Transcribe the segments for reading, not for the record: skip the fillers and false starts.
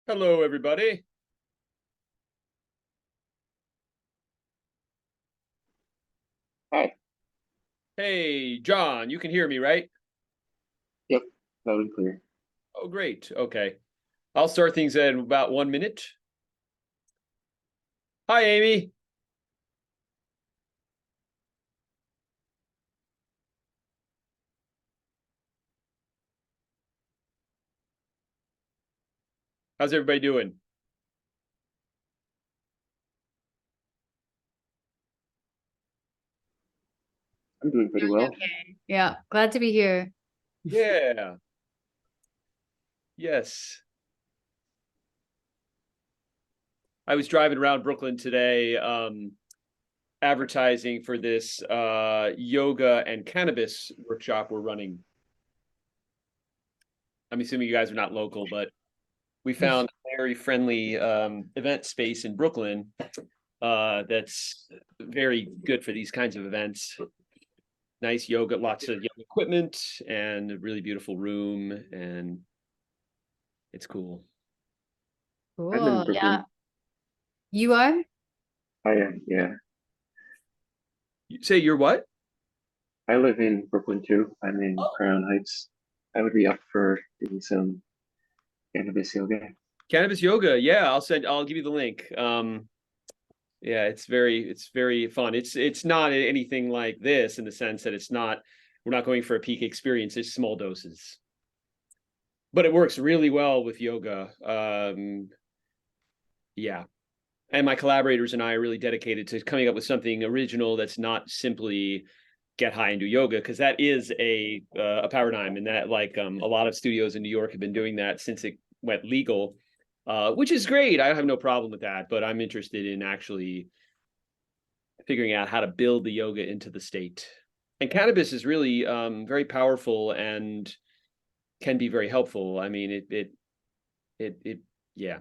Hello, everybody. Hi. Hey, John, you can hear me, right? Yep. Loud and clear. Oh, great. Okay. I'll start things in about 1 minute. Hi, Amy. How's everybody doing? I'm doing pretty Doing well. okay. Yeah, glad to be here. Yeah. Yes. I was driving around Brooklyn today, advertising for this yoga and cannabis workshop we're running. I'm assuming you guys are not local, but we found a very friendly event space in Brooklyn that's very good for these kinds of events. Nice yoga, lots of yoga equipment, and a really beautiful room, and it's cool. I'm in Cool. Brooklyn. Yeah. You are? I am, yeah. You say you're what? I live in Brooklyn too. I'm in Oh, Crown Heights. I would be up for doing some cannabis yoga. cannabis yoga. Yeah, I'll give you the link. Yeah, it's very fun. It's not anything like this in the sense that we're not going for a peak experience. It's small doses. But it works really well with yoga. Yeah. And my collaborators and I are really dedicated to coming up with something original that's not simply get high and do yoga, because that is a paradigm, and that a lot of studios in New York have been doing that since it went legal, which is great. I have no problem with that, but I'm interested in actually figuring out how to build the yoga into the state. And cannabis is really very powerful and can be very helpful. I mean, it yeah,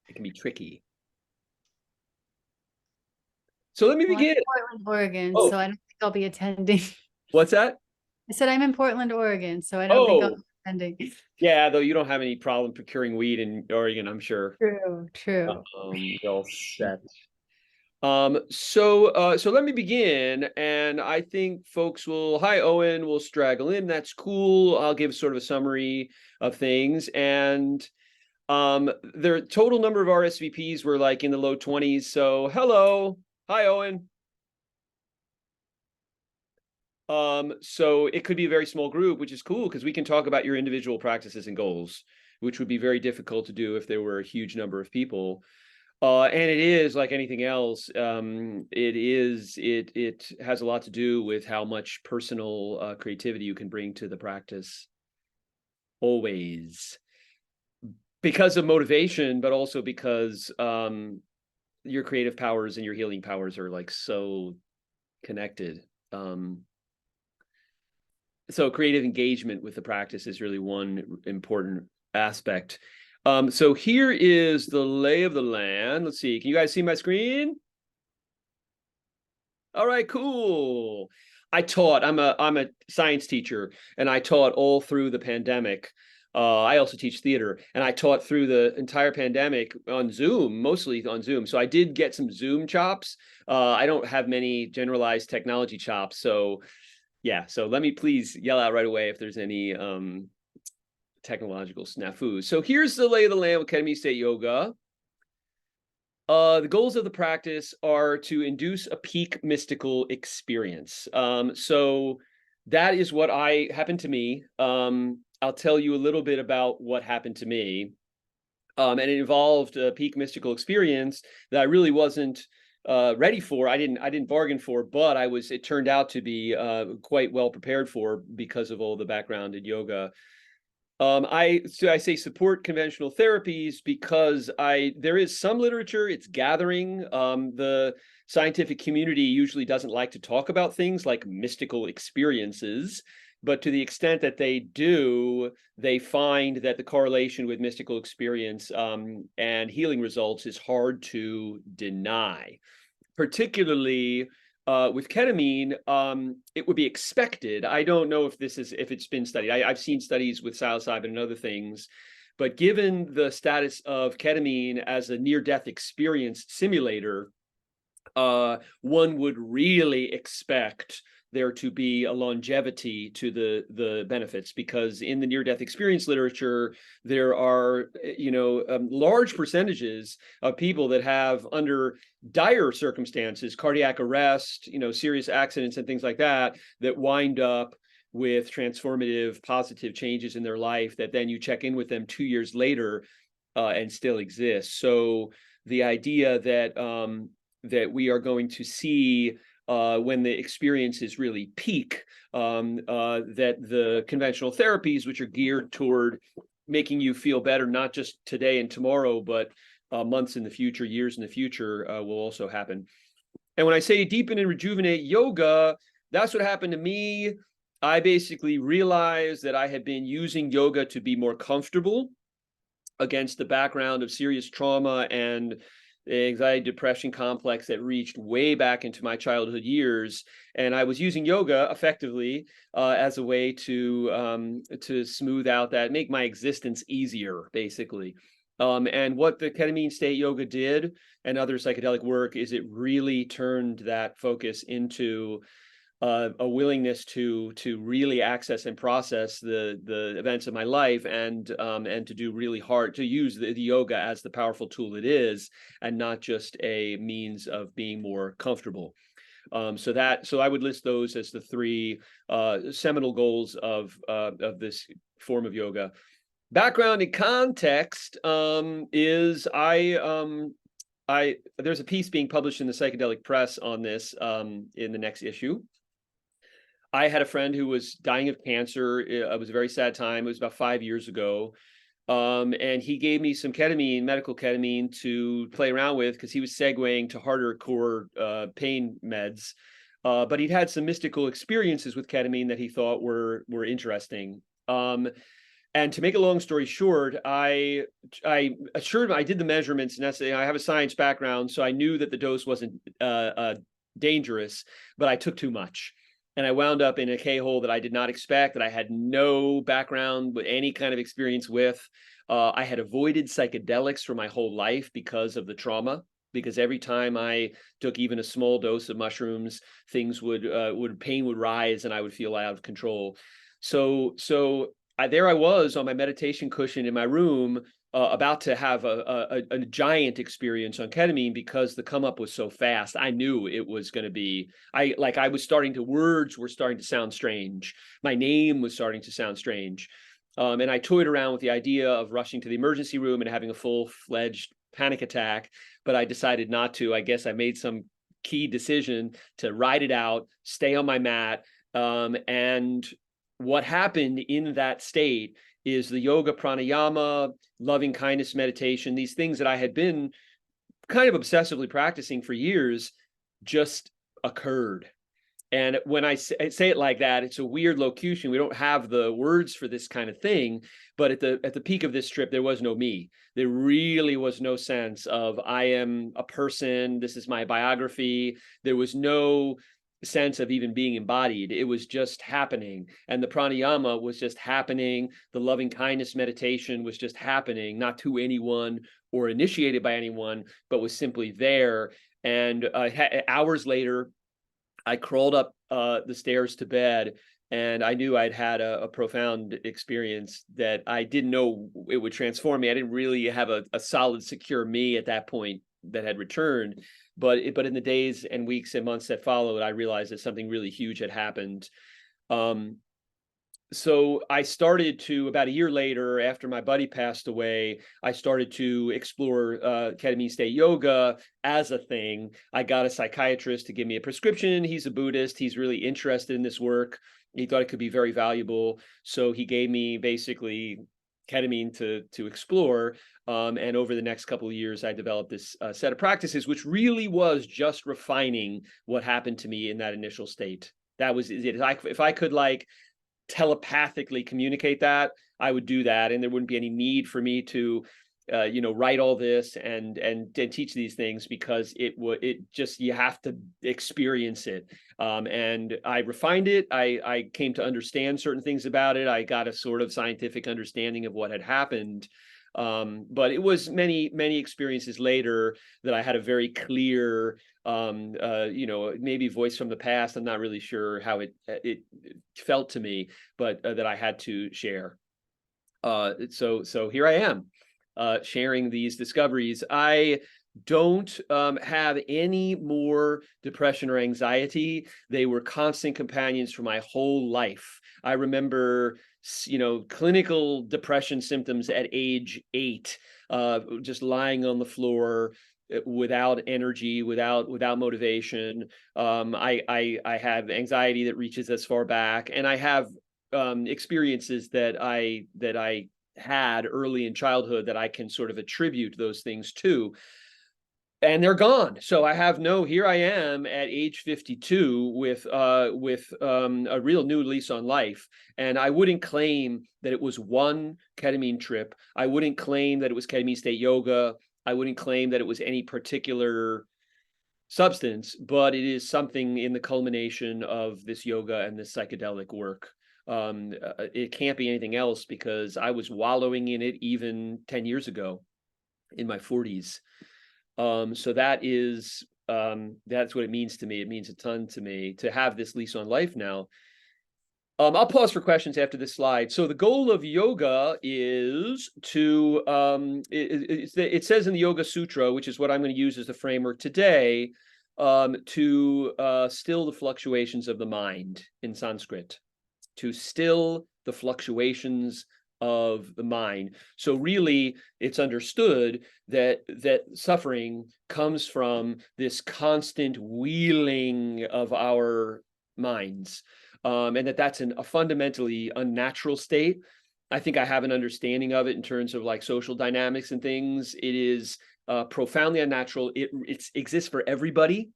it can be tricky. So let me Well, I'm begin. in Portland, Oregon, Oh, so I don't think I'll be attending. what's that? I said I'm in Portland, Oregon, so I don't think I'll Oh, be attending. yeah, though you don't have any problem procuring weed in Oregon, I'm sure. True, true. You're all set. So let me begin, and I think folks will. Hi, Owen. Will straggle in. That's cool. I'll give sort of a summary of things, and their total number of RSVPs were like in the low 20s. So hello, hi, Owen. So it could be a very small group, which is cool because we can talk about your individual practices and goals, which would be very difficult to do if there were a huge number of people. And it is like anything else. It has a lot to do with how much personal creativity you can bring to the practice. Always because of motivation, but also because your creative powers and your healing powers are like so connected. So creative engagement with the practice is really one important aspect. So here is the lay of the land. Let's see. Can you guys see my screen? All right, cool. I'm a science teacher, and I taught all through the pandemic. I also teach theater, and I taught through the entire pandemic on Zoom, mostly on Zoom. So I did get some Zoom chops. I don't have many generalized technology chops. So yeah, so let me please yell out right away if there's any technological snafus. So here's the lay of the land with Ketamine-State yoga. The goals of the practice are to induce a peak mystical experience. So that is what happened to me. I'll tell you a little bit about what happened to me. And it involved a peak mystical experience that I really wasn't ready for. I didn't bargain for, but it turned out to be quite well prepared for because of all the background in yoga. I say support conventional therapies because there is some literature, it's gathering. The scientific community usually doesn't like to talk about things like mystical experiences, but to the extent that they do, they find that the correlation with mystical experience and healing results is hard to deny. Particularly with ketamine, it would be expected. I don't know if it's been studied. I've seen studies with psilocybin and other things, But given the status of ketamine as a near-death experience simulator, one would really expect there to be a longevity to the benefits, because in the near-death experience literature, there are large percentages of people that have, under dire circumstances, cardiac arrest, serious accidents and things like that, that wind up with transformative positive changes in their life that then you check in with them 2 years later and still exist. So the idea that that we are going to see when the experiences really peak, that the conventional therapies, which are geared toward making you feel better, not just today and tomorrow, but months in the future, years in the future, will also happen. And when I say deepen and rejuvenate yoga, that's what happened to me. I basically realized that I had been using yoga to be more comfortable against the background of serious trauma and anxiety depression complex that reached way back into my childhood years, and I was using yoga effectively as a way to smooth out that, make my existence easier, basically. And what the Ketamine-State yoga did, and other psychedelic work, is it really turned that focus into a willingness to really access and process the events of my life, and to do really hard, to use the yoga as the powerful tool it is, and not just a means of being more comfortable. So I would list those as the three seminal goals of this form of yoga. Background and context is there's a piece being published in the Psychedelic Press on this in the next issue. I had a friend who was dying of cancer. It was a very sad time. It was about 5 years ago. And he gave me some ketamine, medical ketamine, to play around with, because he was segueing to harder core pain meds. But he'd had some mystical experiences with ketamine that he thought were interesting. And to make a long story short, I assured him, I did the measurements, and I have a science background, so I knew that the dose wasn't dangerous, but I took too much. And I wound up in a K-hole that I did not expect, that I had no background with any kind of experience with. I had avoided psychedelics for my whole life because of the trauma, because every time I took even a small dose of mushrooms, things pain would rise and I would feel out of control. So there I was on my meditation cushion in my room, about to have a giant experience on ketamine, because the come up was so fast. I knew it was going to be, words were starting to sound strange. My name was starting to sound strange. And I toyed around with the idea of rushing to the emergency room and having a full-fledged panic attack, but I decided not to. I guess I made some key decision to ride it out, stay on my mat. And what happened in that state is the yoga, pranayama, loving kindness meditation, these things that I had been kind of obsessively practicing for years, just occurred. And when I say it like that, it's a weird locution. We don't have the words for this kind of thing, but at the peak of this trip, there was no me. There really was no sense of I am a person, this is my biography. There was no sense of even being embodied. It was just happening, and the pranayama was just happening. The loving kindness meditation was just happening, not to anyone or initiated by anyone, but was simply there. And hours later, I crawled up the stairs to bed, and I knew I'd had a profound experience that I didn't know it would transform me. I didn't really have a solid, secure me at that point that had returned. But in the days and weeks and months that followed, I realized that something really huge had happened. So I started to, about a year later, after my buddy passed away, I started to explore Ketamine-State yoga as a thing. I got a psychiatrist to give me a prescription. He's a Buddhist. He's really interested in this work. He thought it could be very valuable. So he gave me basically ketamine to explore. And over the next couple of years, I developed this set of practices, which really was just refining what happened to me in that initial state. That was it. If I could telepathically communicate that, I would do that. And there wouldn't be any need for me to write all this and teach these things, because it just, you have to experience it. And I refined it. I came to understand certain things about it. I got a sort of scientific understanding of what had happened. But it was many experiences later that I had a very clear, maybe voice from the past. I'm not really sure how it felt to me, but that I had to share. So here I am, sharing these discoveries. I don't have any more depression or anxiety. They were constant companions for my whole life. I remember, clinical depression symptoms at age 8, just lying on the floor without energy, without motivation. I have anxiety that reaches as far back, and I have experiences that I had early in childhood that I can sort of attribute those things to, and they're gone. So I have here I am at age 52 with a real new lease on life. And I wouldn't claim that it was one ketamine trip. I wouldn't claim that it was Ketamine-State yoga. I wouldn't claim that it was any particular substance, but it is something in the culmination of this yoga and this psychedelic work. It can't be anything else, because I was wallowing in it even 10 years ago in my 40s. So that is, that's what it means to me. It means a ton to me to have this lease on life now. I'll pause for questions after this slide. So the goal of yoga is to, it says in the Yoga Sutra, which is what I'm going to use as the framework today, to still the fluctuations of the mind, in Sanskrit, to still the fluctuations of the mind. So really, it's understood that suffering comes from this constant wheeling of our minds, and that's a fundamentally unnatural state. I think I have an understanding of it in terms of like social dynamics and things. It is profoundly unnatural. It exists for everybody.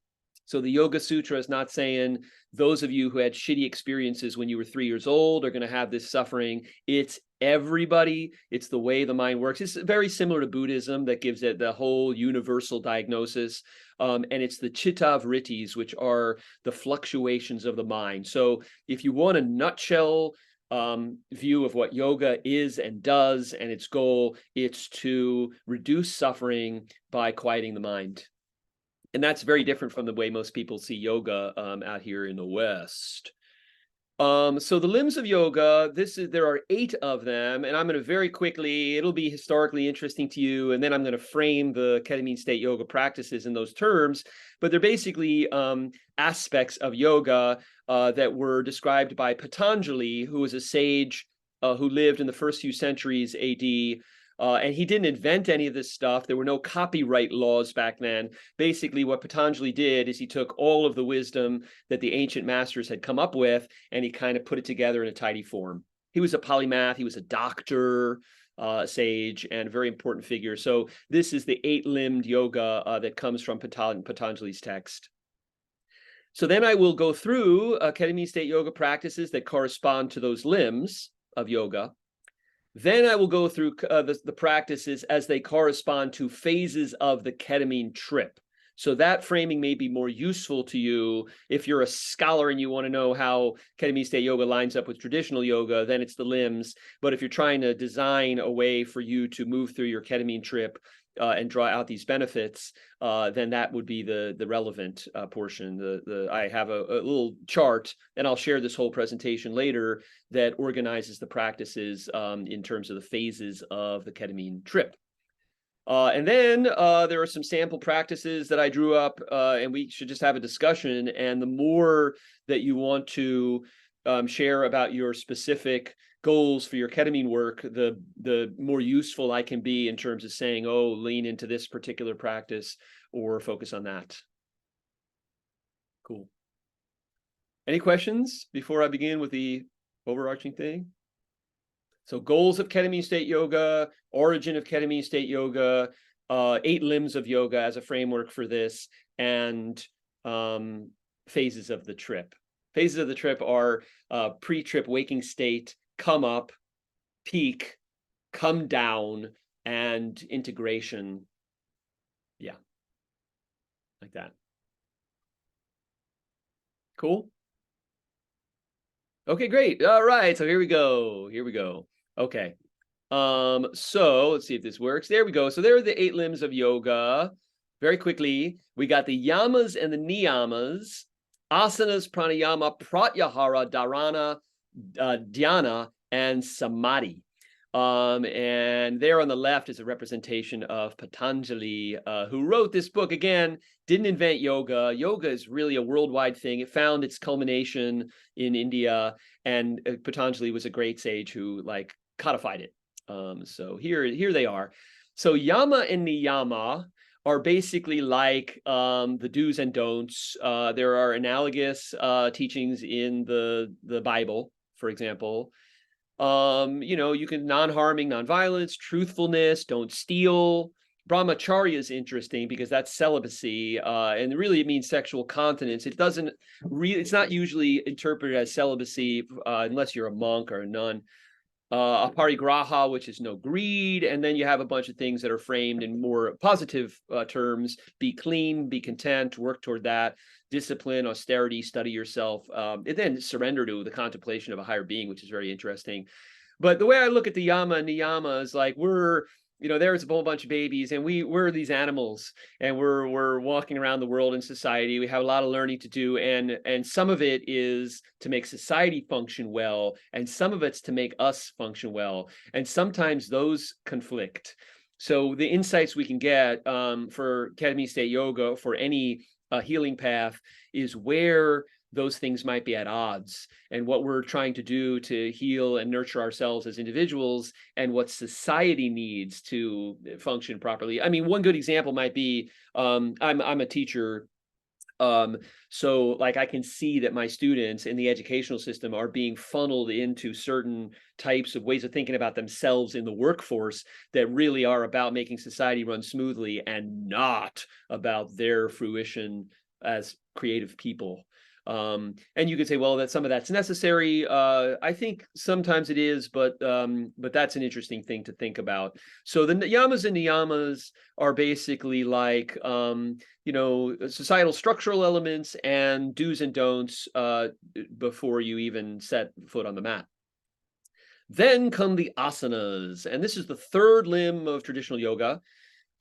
So the Yoga Sutra is not saying those of you who had shitty experiences when you were 3 years old are going to have this suffering. It's everybody. It's the way the mind works. It's very similar to Buddhism, that gives it the whole universal diagnosis. And it's the chitta vrittis, which are the fluctuations of the mind. So if you want a nutshell view of what yoga is and does and its goal, it's to reduce suffering by quieting the mind. And that's very different from the way most people see yoga out here in the West. So the limbs of yoga, there are 8 of them, and I'm going to very quickly, it'll be historically interesting to you, and then I'm going to frame the Ketamine-State yoga practices in those terms. But they're basically aspects of yoga that were described by Patanjali, who was a sage who lived in the first few centuries AD. And he didn't invent any of this stuff. There were no copyright laws back then. Basically, what Patanjali did is he took all of the wisdom that the ancient masters had come up with, and he kind of put it together in a tidy form. He was a polymath. He was a doctor, sage, and a very important figure. So this is the 8-limbed yoga that comes from Patanjali's text. So then I will go through Ketamine-State yoga practices that correspond to those limbs of yoga. Then I will go through the practices as they correspond to phases of the ketamine trip. So that framing may be more useful to you if you're a scholar and you want to know how Ketamine-State yoga lines up with traditional yoga, then it's the limbs. But if you're trying to design a way for you to move through your ketamine trip and draw out these benefits, then that would be the relevant portion. I have a little chart, and I'll share this whole presentation later, that organizes the practices in terms of the phases of the ketamine trip. And then there are some sample practices that I drew up, and we should just have a discussion. And the more that you want to share about your specific goals for your ketamine work, the more useful I can be in terms of saying, oh, lean into this particular practice or focus on that. Cool. Any questions before I begin with the overarching thing? So goals of Ketamine-State yoga, origin of Ketamine-State yoga, 8 limbs of yoga as a framework for this, and phases of the trip. Phases of the trip are pre-trip waking state, come up, peak, come down, and integration. Yeah, like that. Cool. Okay, great. All right, so here we go. Here we go. Okay. So let's see if this works. There we go. So there are the 8 limbs of yoga. Very quickly, we got the yamas and the niyamas, asanas, pranayama, pratyahara, dharana, dhyana, and samadhi. And there on the left is a representation of Patanjali, who wrote this book. Again, didn't invent yoga. Yoga is really a worldwide thing. It found its culmination in India, and Patanjali was a great sage who like codified it. So here they are. So yama and niyama are basically like the do's and don'ts. There are analogous teachings in the Bible, for example. You can non-harming, non-violence, truthfulness, don't steal. Brahmacharya is interesting because that's celibacy, and really it means sexual continence. It doesn't really, it's not usually interpreted as celibacy unless you're a monk or a nun. Aparigraha, which is no greed, and then you have a bunch of things that are framed in more positive terms: be clean, be content, work toward that. Discipline, austerity, study yourself, and then surrender to the contemplation of a higher being, which is very interesting. But the way I look at the yama and niyama is like there's a whole bunch of babies, and we're these animals, and we're walking around the world in society. We have a lot of learning to do, and some of it is to make society function well, and some of it's to make us function well, and sometimes those conflict. So the insights we can get for Ketamine-State yoga, for any healing path, is where those things might be at odds, and what we're trying to do to heal and nurture ourselves as individuals, and what society needs to function properly. I mean, one good example might be I'm a teacher. So like I can see that my students in the educational system are being funneled into certain types of ways of thinking about themselves in the workforce that really are about making society run smoothly and not about their fruition as creative people. And you could say, well, that some of that's necessary. I think sometimes it is, but that's an interesting thing to think about. So the yamas and niyamas are basically like societal structural elements and do's and don'ts before you even set foot on the mat. Then come the asanas, and this is the 3rd limb of traditional yoga.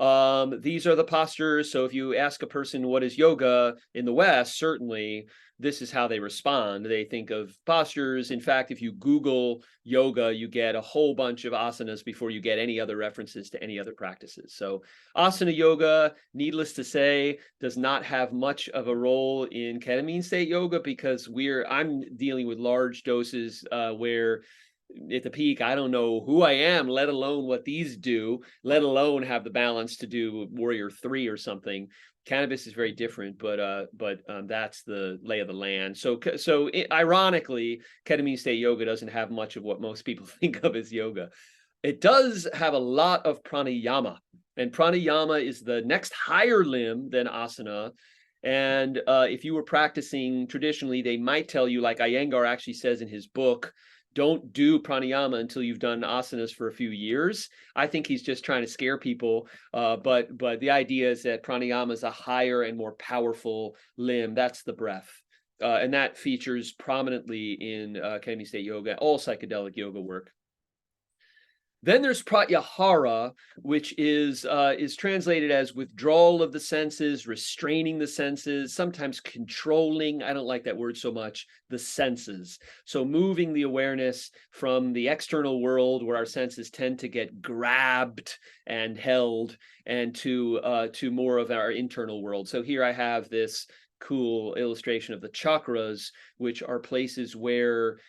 These are the postures. So if you ask a person what is yoga in the West, certainly this is how they respond. They think of postures. In fact, if you Google yoga, you get a whole bunch of asanas before you get any other references to any other practices. So asana yoga, needless to say, does not have much of a role in Ketamine-State yoga, because I'm dealing with large doses where at the peak, I don't know who I am, let alone what these do, let alone have the balance to do Warrior 3 or something. Cannabis is very different, but that's the lay of the land. So ironically, Ketamine-State yoga doesn't have much of what most people think of as yoga. It does have a lot of pranayama, and pranayama is the next higher limb than asana. And if you were practicing traditionally, they might tell you, like Iyengar actually says in his book, don't do pranayama until you've done asanas for a few years. I think he's just trying to scare people, but the idea is that pranayama is a higher and more powerful limb. That's the breath, and that features prominently in Ketamine-State yoga, all psychedelic yoga work. Then there's pratyahara, which is translated as withdrawal of the senses, restraining the senses, sometimes controlling, I don't like that word so much, the senses. So moving the awareness from the external world, where our senses tend to get grabbed and held, and to more of our internal world. So here I have this cool illustration of the chakras, which are places where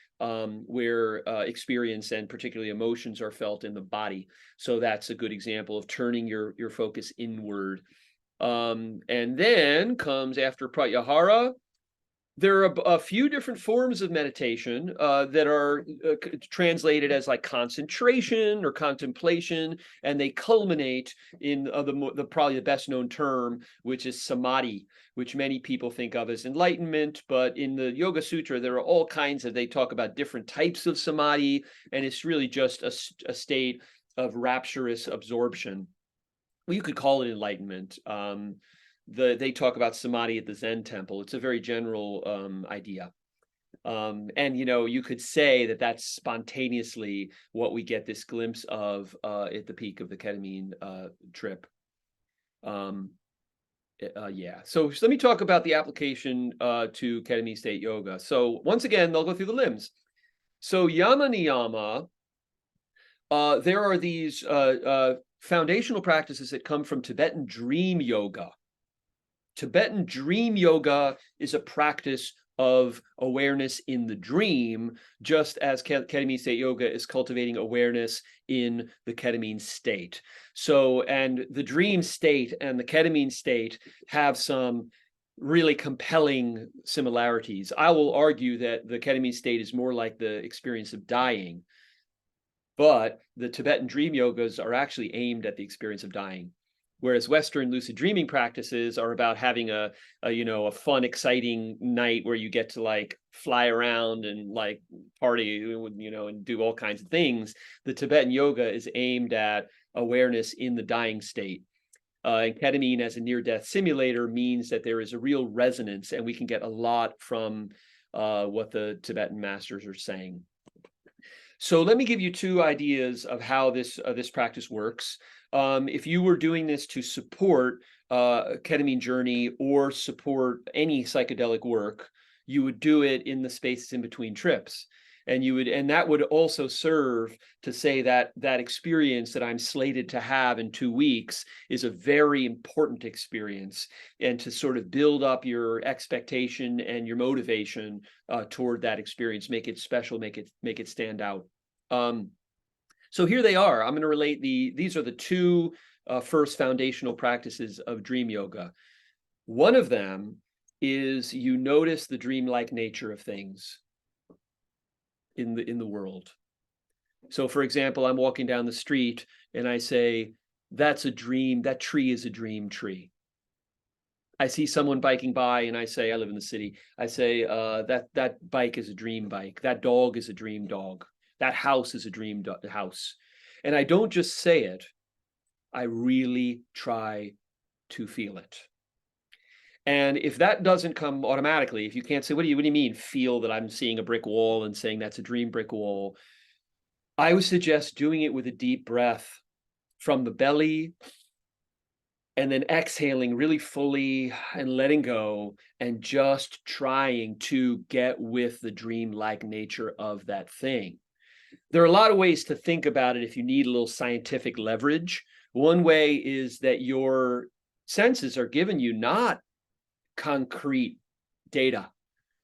experience and particularly emotions are felt in the body. So that's a good example of turning your focus inward. And then comes, after pratyahara, there are a few different forms of meditation that are translated as like concentration or contemplation, and they culminate in probably the best known term, which is samadhi, which many people think of as enlightenment. But in the Yoga Sutra, there are all kinds of, they talk about different types of samadhi, and it's really just a state rapturous absorption. Well, you could call it enlightenment. They talk about samadhi at the Zen temple. It's a very general idea. And you could say that that's spontaneously what we get this glimpse of at the peak of the ketamine trip. Yeah. So let me talk about the application to Ketamine-State yoga. So once again, they'll go through the limbs. So yama niyama, there are these foundational practices that come from Tibetan dream yoga. Tibetan dream yoga is a practice of awareness in the dream, just as Ketamine-State yoga is cultivating awareness in the ketamine state. So, and the dream state and the ketamine state have some really compelling similarities. I will argue that the ketamine state is more like the experience of dying, but the Tibetan dream yogas are actually aimed at the experience of dying. Whereas Western lucid dreaming practices are about having a fun, exciting night where you get to like fly around and like party, and do all kinds of things. The Tibetan yoga is aimed at awareness in the dying state. And ketamine as a near-death simulator means that there is a real resonance, and we can get a lot from what the Tibetan masters are saying. So let me give you two ideas of how this practice works. If you were doing this to support a ketamine journey or support any psychedelic work, you would do it in the spaces in between trips. And that would also serve to say that that experience that I'm slated to have in 2 weeks is a very important experience, and to sort of build up your expectation and your motivation toward that experience, make it special, make it stand out. So here they are. I'm going to relate these are the two first foundational practices of dream yoga. One of them is you notice the dreamlike nature of things in the world. So for example, I'm walking down the street and I say, that's a dream, that tree is a dream tree. I see someone biking by and I say, I live in the city. I say, that bike is a dream bike. That dog is a dream dog. That house is a dream house. And I don't just say it, I really try to feel it. And if that doesn't come automatically, if you can't say, what do you mean feel that I'm seeing a brick wall and saying that's a dream brick wall? I would suggest doing it with a deep breath from the belly, and then exhaling really fully and letting go, and just trying to get with the dream-like nature of that thing. There are a lot of ways to think about it if you need a little scientific leverage. One way is that your senses are giving you not concrete data.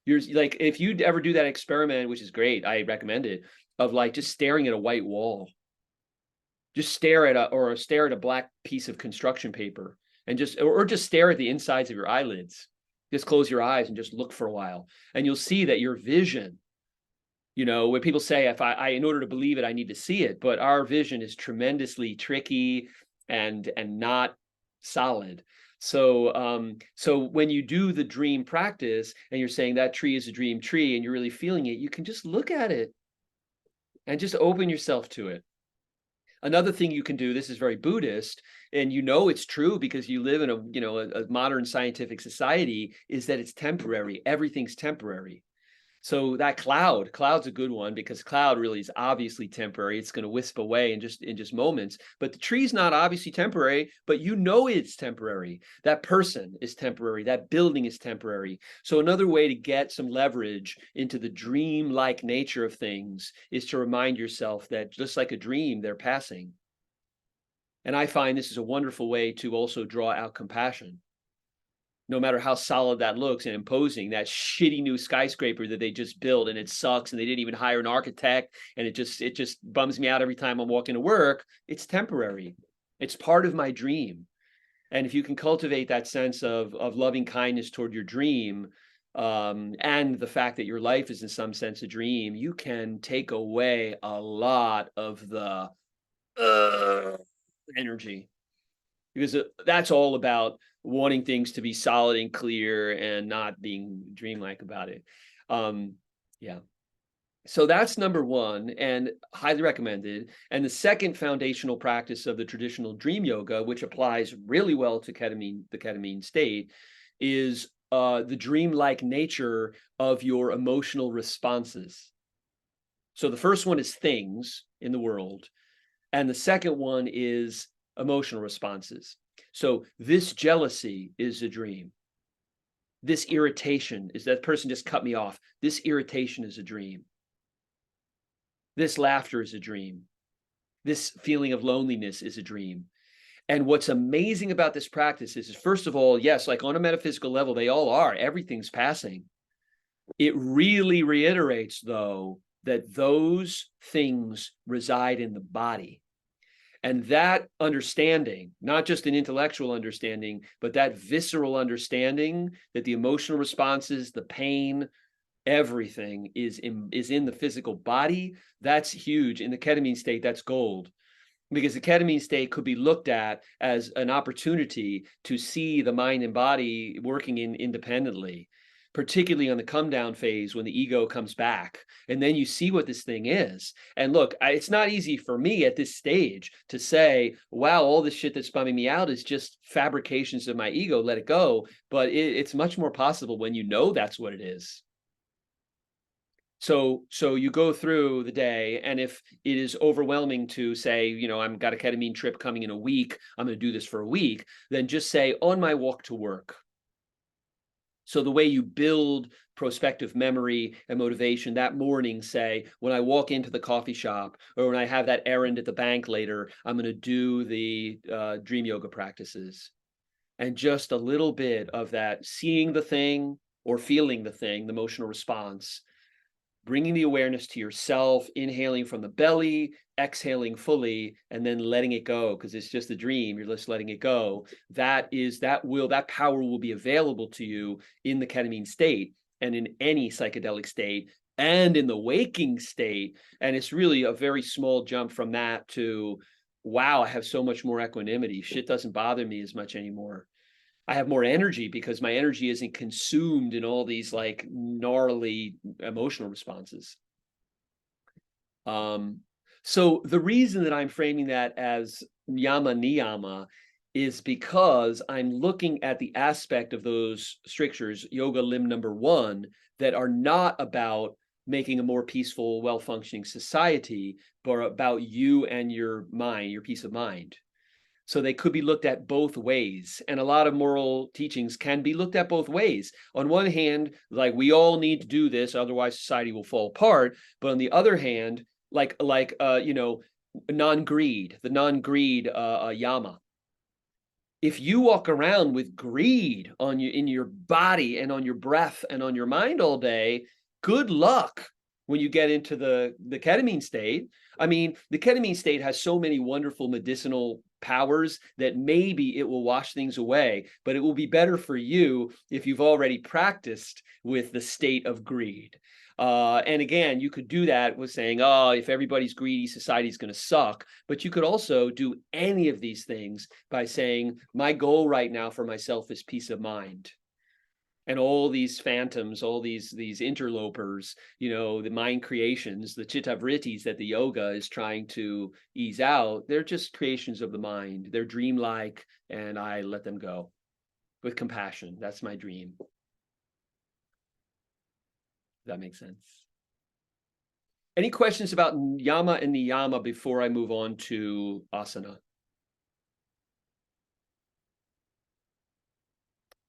You're like, if you ever do that experiment, which is great, I recommend it, of like just staring at a white wall. Just stare at a black piece of construction paper, and just stare at the insides of your eyelids. Just close your eyes and just look for a while, and you'll see that your vision, when people say, if I in order to believe it, I need to see it, but our vision is tremendously tricky and not solid. So when you do the dream practice and you're saying that tree is a dream tree and you're really feeling it, you can just look at it and just open yourself to it. Another thing you can do, this is very Buddhist, and it's true because you live in a modern scientific society, is that it's temporary. Everything's temporary. So that cloud's a good one, because cloud really is obviously temporary. It's going to wisp away in just moments. But the tree's not obviously temporary, but it's temporary. That person is temporary. That building is temporary. So another way to get some leverage into the dream-like nature of things is to remind yourself that just like a dream, they're passing. And I find this is a wonderful way to also draw out compassion. No matter how solid that looks and imposing, that shitty new skyscraper that they just built and it sucks and they didn't even hire an architect and it just bums me out every time I'm walking to work, it's temporary. It's part of my dream. And if you can cultivate that sense of loving kindness toward your dream, and the fact that your life is in some sense a dream, you can take away a lot of the energy. Because that's all about wanting things to be solid and clear and not being dreamlike about it. Yeah. So that's number one and highly recommended. And the second foundational practice of the traditional dream yoga, which applies really well to ketamine, the ketamine state, is the dreamlike nature of your emotional responses. So the first one is things in the world, and the second one is emotional responses. So this jealousy is a dream. This irritation is that person just cut me off. This irritation is a dream. This laughter is a dream. This feeling of loneliness is a dream. And what's amazing about this practice is, first of all, yes, like on a metaphysical level, they all are. Everything's passing. It really reiterates, though, that those things reside in the body. And that understanding, not just an intellectual understanding, but that visceral understanding that the emotional responses, the pain, everything is in the physical body, that's huge. In the ketamine state, that's gold. Because the ketamine state could be looked at as an opportunity to see the mind and body working independently, particularly on the come down phase when the ego comes back. And then you see what this thing is. And look, it's not easy for me at this stage to say, wow, all this shit that's bumming me out is just fabrications of my ego, let it go. But it's much more possible when you know that's what it is. So you go through the day, and if it is overwhelming to say, you know, I've got a ketamine trip coming in a week, I'm going to do this for a week, then just say, on my walk to work. So the way you build prospective memory and motivation that morning, say, when I walk into the coffee shop, or when I have that errand at the bank later, I'm going to do the dream yoga practices. And just a little bit of that, seeing the thing or feeling the thing, the emotional response, bringing the awareness to yourself, inhaling from the belly, exhaling fully, and then letting it go, because it's just a dream. You're just letting it go. That power will be available to you in the ketamine state and in any psychedelic state and in the waking state. And it's really a very small jump from that to, wow, I have so much more equanimity. Shit doesn't bother me as much anymore. I have more energy because my energy isn't consumed in all these like gnarly emotional responses. So the reason that I'm framing that as yama niyama is because I'm looking at the aspect of those strictures, yoga limb number 1, that are not about making a more peaceful, well-functioning society, but about you and your mind, your peace of mind. So they could be looked at both ways. And a lot of moral teachings can be looked at both ways. On one hand, like we all need to do this, otherwise society will fall apart. But on the other hand, like non-greed, the non-greed yama. If you walk around with greed on you in your body and on your breath and on your mind all day, good luck when you get into the ketamine state. I mean, the ketamine state has so many wonderful medicinal powers that maybe it will wash things away, but it will be better for you if you've already practiced with the state of greed. And again, you could do that with saying, oh, if everybody's greedy, society's going to suck. But you could also do any of these things by saying, my goal right now for myself is peace of mind. And all these phantoms, all these interlopers, you know, the mind creations, the chitta vrittis that the yoga is trying to ease out, they're just creations of the mind. They're dreamlike, and I let them go with compassion. That's my dream. Does that make sense? Any questions about yama and niyama before I move on to asana?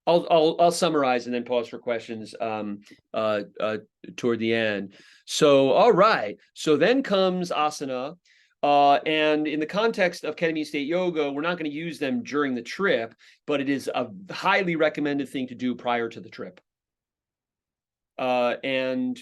I'll summarize and then pause for questions toward the end. So, all right. So then comes asana. And in the context of ketamine-state yoga, we're not going to use them during the trip, but it is a highly recommended thing to do prior to the trip. And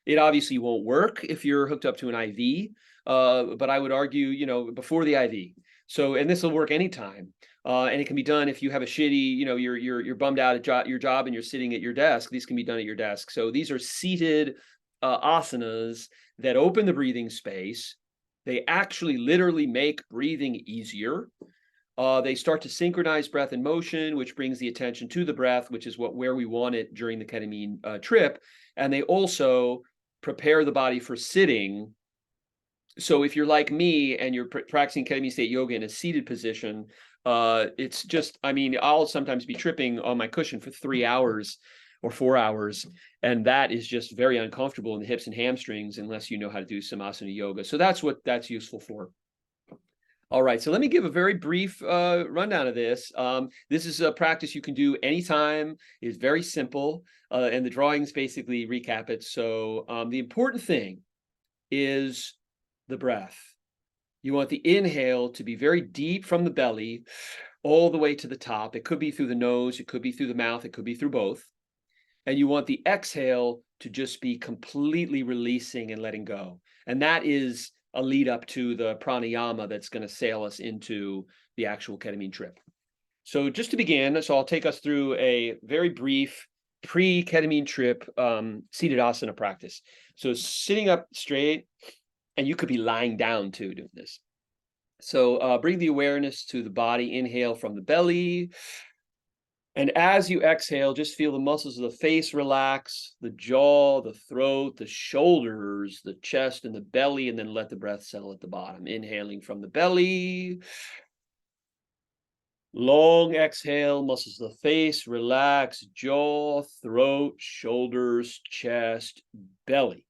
it obviously won't work if you're hooked up to an IV, but I would argue, you know, before the IV. So, and this will work anytime. And it can be done if you have a shitty, you know, you're bummed out at your job and you're sitting at your desk. These can be done at your desk. So these are seated asanas that open the breathing space. They actually literally make breathing easier. They start to synchronize breath and motion, which brings the attention to the breath, which is where we want it during the ketamine trip. And they also prepare the body for sitting. So if you're like me and you're practicing Ketamine-State yoga in a seated position, it's just, I mean, I'll sometimes be tripping on my cushion for 3 hours or 4 hours, and that is just very uncomfortable in the hips and hamstrings unless you know how to do some asana yoga. So that's what that's useful for. All right, so let me give a very brief rundown of this. This is a practice you can do anytime. It's very simple, and the drawings basically recap it. So the important thing is the breath. You want the inhale to be very deep from the belly all the way to the top. It could be through the nose, it could be through the mouth, it could be through both. And you want the exhale to just be completely releasing and letting go. And that is a lead up to the pranayama that's going to sail us into the actual ketamine trip. So just to begin, so I'll take us through a very brief pre-ketamine trip seated asana practice. So sitting up straight, and you could be lying down too doing this. So bring the awareness to the body, inhale from the belly. And as you exhale, just feel the muscles of the face relax, the jaw, the throat, the shoulders, the chest, and the belly, and then let the breath settle at the bottom. Inhaling from the belly. Long exhale, muscles of the face relax, jaw, throat, shoulders, chest, belly.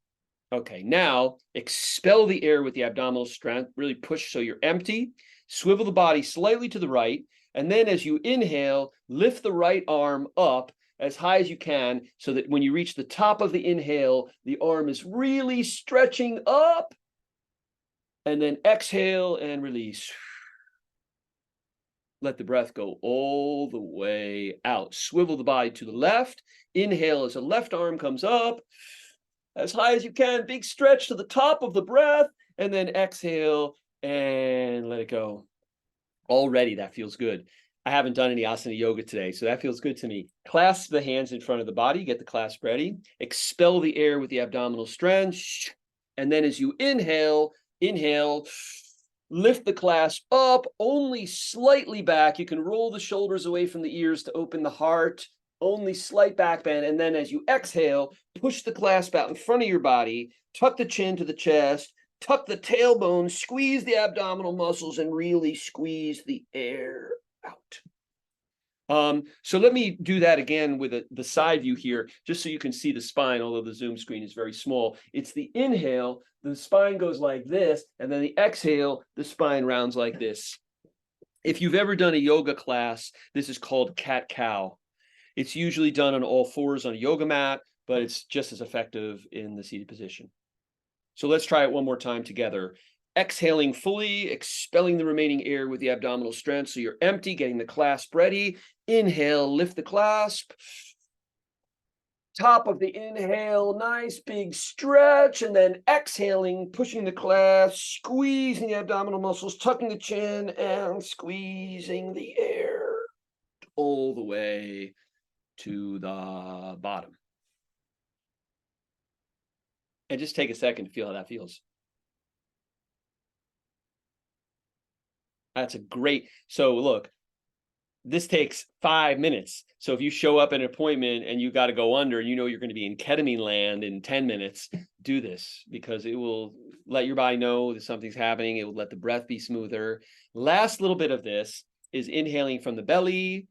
Okay, now expel the air with the abdominal strength. Really push so you're empty. Swivel the body slightly to the right. And then as you inhale, lift the right arm up as high as you can so that when you reach the top of the inhale, the arm is really stretching up. And then exhale and release. Let the breath go all the way out. Swivel the body to the left. Inhale as the left arm comes up. As high as you can, big stretch to the top of the breath, and then exhale and let it go. Already, that feels good. I haven't done any asana yoga today, so that feels good to me. Clasp the hands in front of the body, get the clasp ready. Expel the air with the abdominal strength. And then as you inhale, lift the clasp up, only slightly back. You can roll the shoulders away from the ears to open the heart. Only slight back bend, and then as you exhale, push the clasp out in front of your body, tuck the chin to the chest, tuck the tailbone, squeeze the abdominal muscles, and really squeeze the air out. So let me do that again with the side view here, just so you can see the spine, although the Zoom screen is very small. It's the inhale, the spine goes like this, and then the exhale, the spine rounds like this. If you've ever done a yoga class, this is called cat-cow. It's usually done on all fours on a yoga mat, but it's just as effective in the seated position. So let's try it one more time together. Exhaling fully, expelling the remaining air with the abdominal strength. So you're empty, getting the clasp ready. Inhale, lift the clasp. Top of the inhale, nice big stretch, and then exhaling, pushing the clasp, squeezing the abdominal muscles, tucking the chin, and squeezing the air all the way to the bottom. And just take a second to feel how that feels. That's a great, so look, this takes 5 minutes. So if you show up at an appointment and you got to go under, and you know you're going to be in ketamine land in 10 minutes, do this because it will let your body know that something's happening. It will let the breath be smoother. Last little bit of this is inhaling from the belly.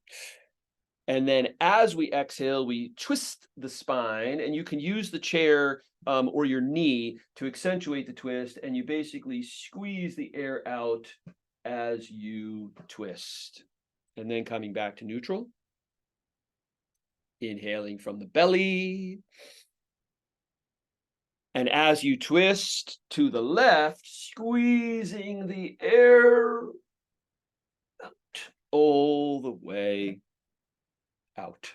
And then as we exhale, we twist the spine, and you can use the chair or your knee to accentuate the twist, and you basically squeeze the air out as you twist. And then coming back to neutral. Inhaling from the belly. And as you twist to the left, squeezing the air out all the way out.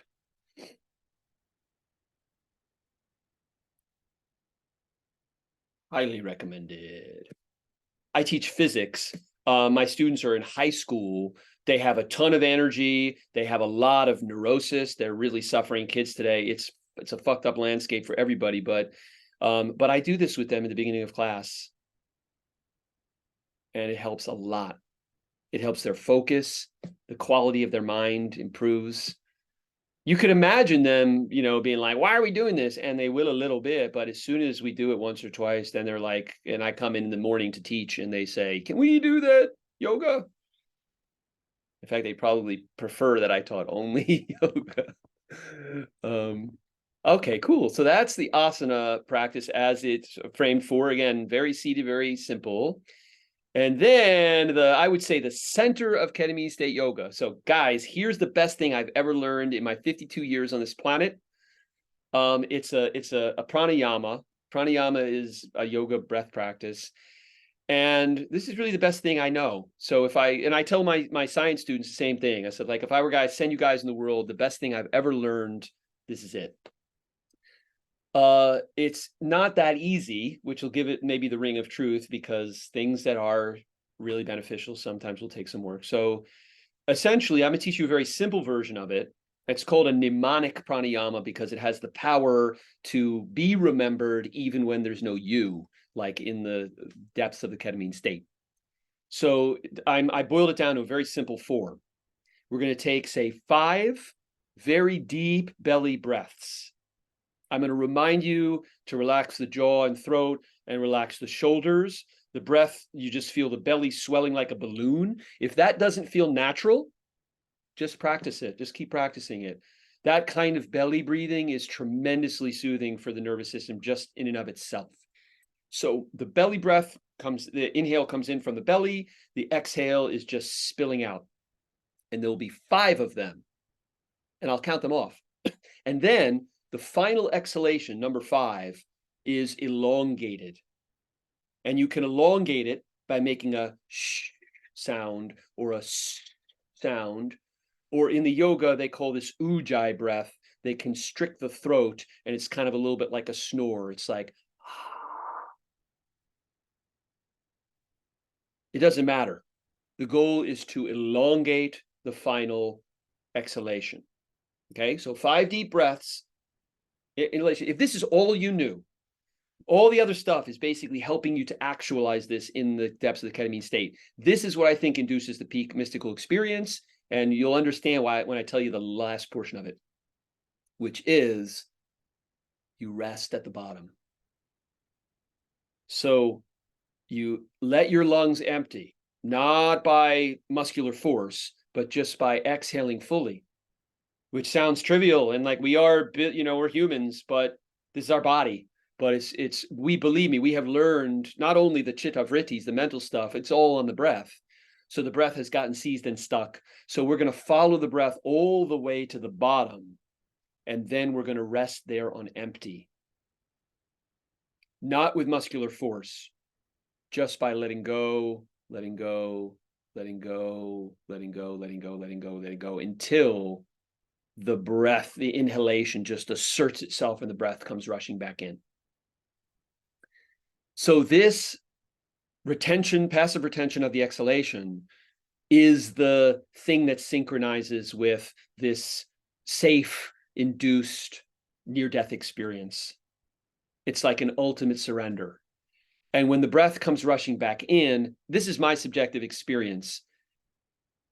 Highly recommended. I teach physics. My students are in high school. They have a ton of energy. They have a lot of neurosis. They're really suffering kids today. It's a fucked up landscape for everybody, but I do this with them in the beginning of class. And it helps a lot. It helps their focus. The quality of their mind improves. you could imagine them, being like, why are we doing this? And they will a little bit, but as soon as we do it once or twice, then they're like, and I come in the morning to teach and they say, can we do that yoga? In fact, they probably prefer that I taught only yoga. Okay, cool. So that's the asana practice as it's framed for, again, very seated, very simple. And then I would say the center of Ketamine-State yoga. So guys, here's the best thing I've ever learned in my 52 years on this planet. It's a pranayama. Pranayama is a yoga breath practice. And this is really the best thing I know. So I tell my science students the same thing. I said, like, if I were guys, send you guys in the world, the best thing I've ever learned, this is it. It's not that easy, which will give it maybe the ring of truth, because things that are really beneficial sometimes will take some work. So essentially, I'm going to teach you a very simple version of it. It's called a mnemonic pranayama because it has the power to be remembered even when there's no you, like in the depths of the ketamine state. So I boiled it down to a very simple form. We're going to take, say, 5 very deep belly breaths. I'm going to remind you to relax the jaw and throat and relax the shoulders. The breath, you just feel the belly swelling like a balloon. If that doesn't feel natural, just practice it. Just keep practicing it. That kind of belly breathing is tremendously soothing for the nervous system just in and of itself. So the belly breath the inhale comes in from the belly. The exhale is just spilling out. And there will be 5 of them. And I'll count them off. And then the final exhalation, number 5, is elongated. And you can elongate it by making a sh sound or a s sound. Or in the yoga, they call this ujjayi breath. They constrict the throat, and it's kind of a little bit like a snore. It's like, it doesn't matter. The goal is to elongate the final exhalation. Okay, so 5 deep breaths. If this is all you knew, all the other stuff is basically helping you to actualize this in the depths of the ketamine state. This is what I think induces the peak mystical experience. And you'll understand why when I tell you the last portion of it, which is you rest at the bottom. So you let your lungs empty, not by muscular force, but just by exhaling fully, which sounds trivial. And like we are, we're humans, but this is our body. But believe me, we have learned not only the chitta vrittis, the mental stuff, it's all on the breath. So the breath has gotten seized and stuck. So we're going to follow the breath all the way to the bottom. And then we're going to rest there on empty. Not with muscular force, just by letting go, letting go, letting go, letting go, letting go, letting go, letting go, until the breath, the inhalation just asserts itself and the breath comes rushing back in. So this retention, passive retention of the exhalation is the thing that synchronizes with this safe, induced near-death experience. It's like an ultimate surrender. And when the breath comes rushing back in, this is my subjective experience.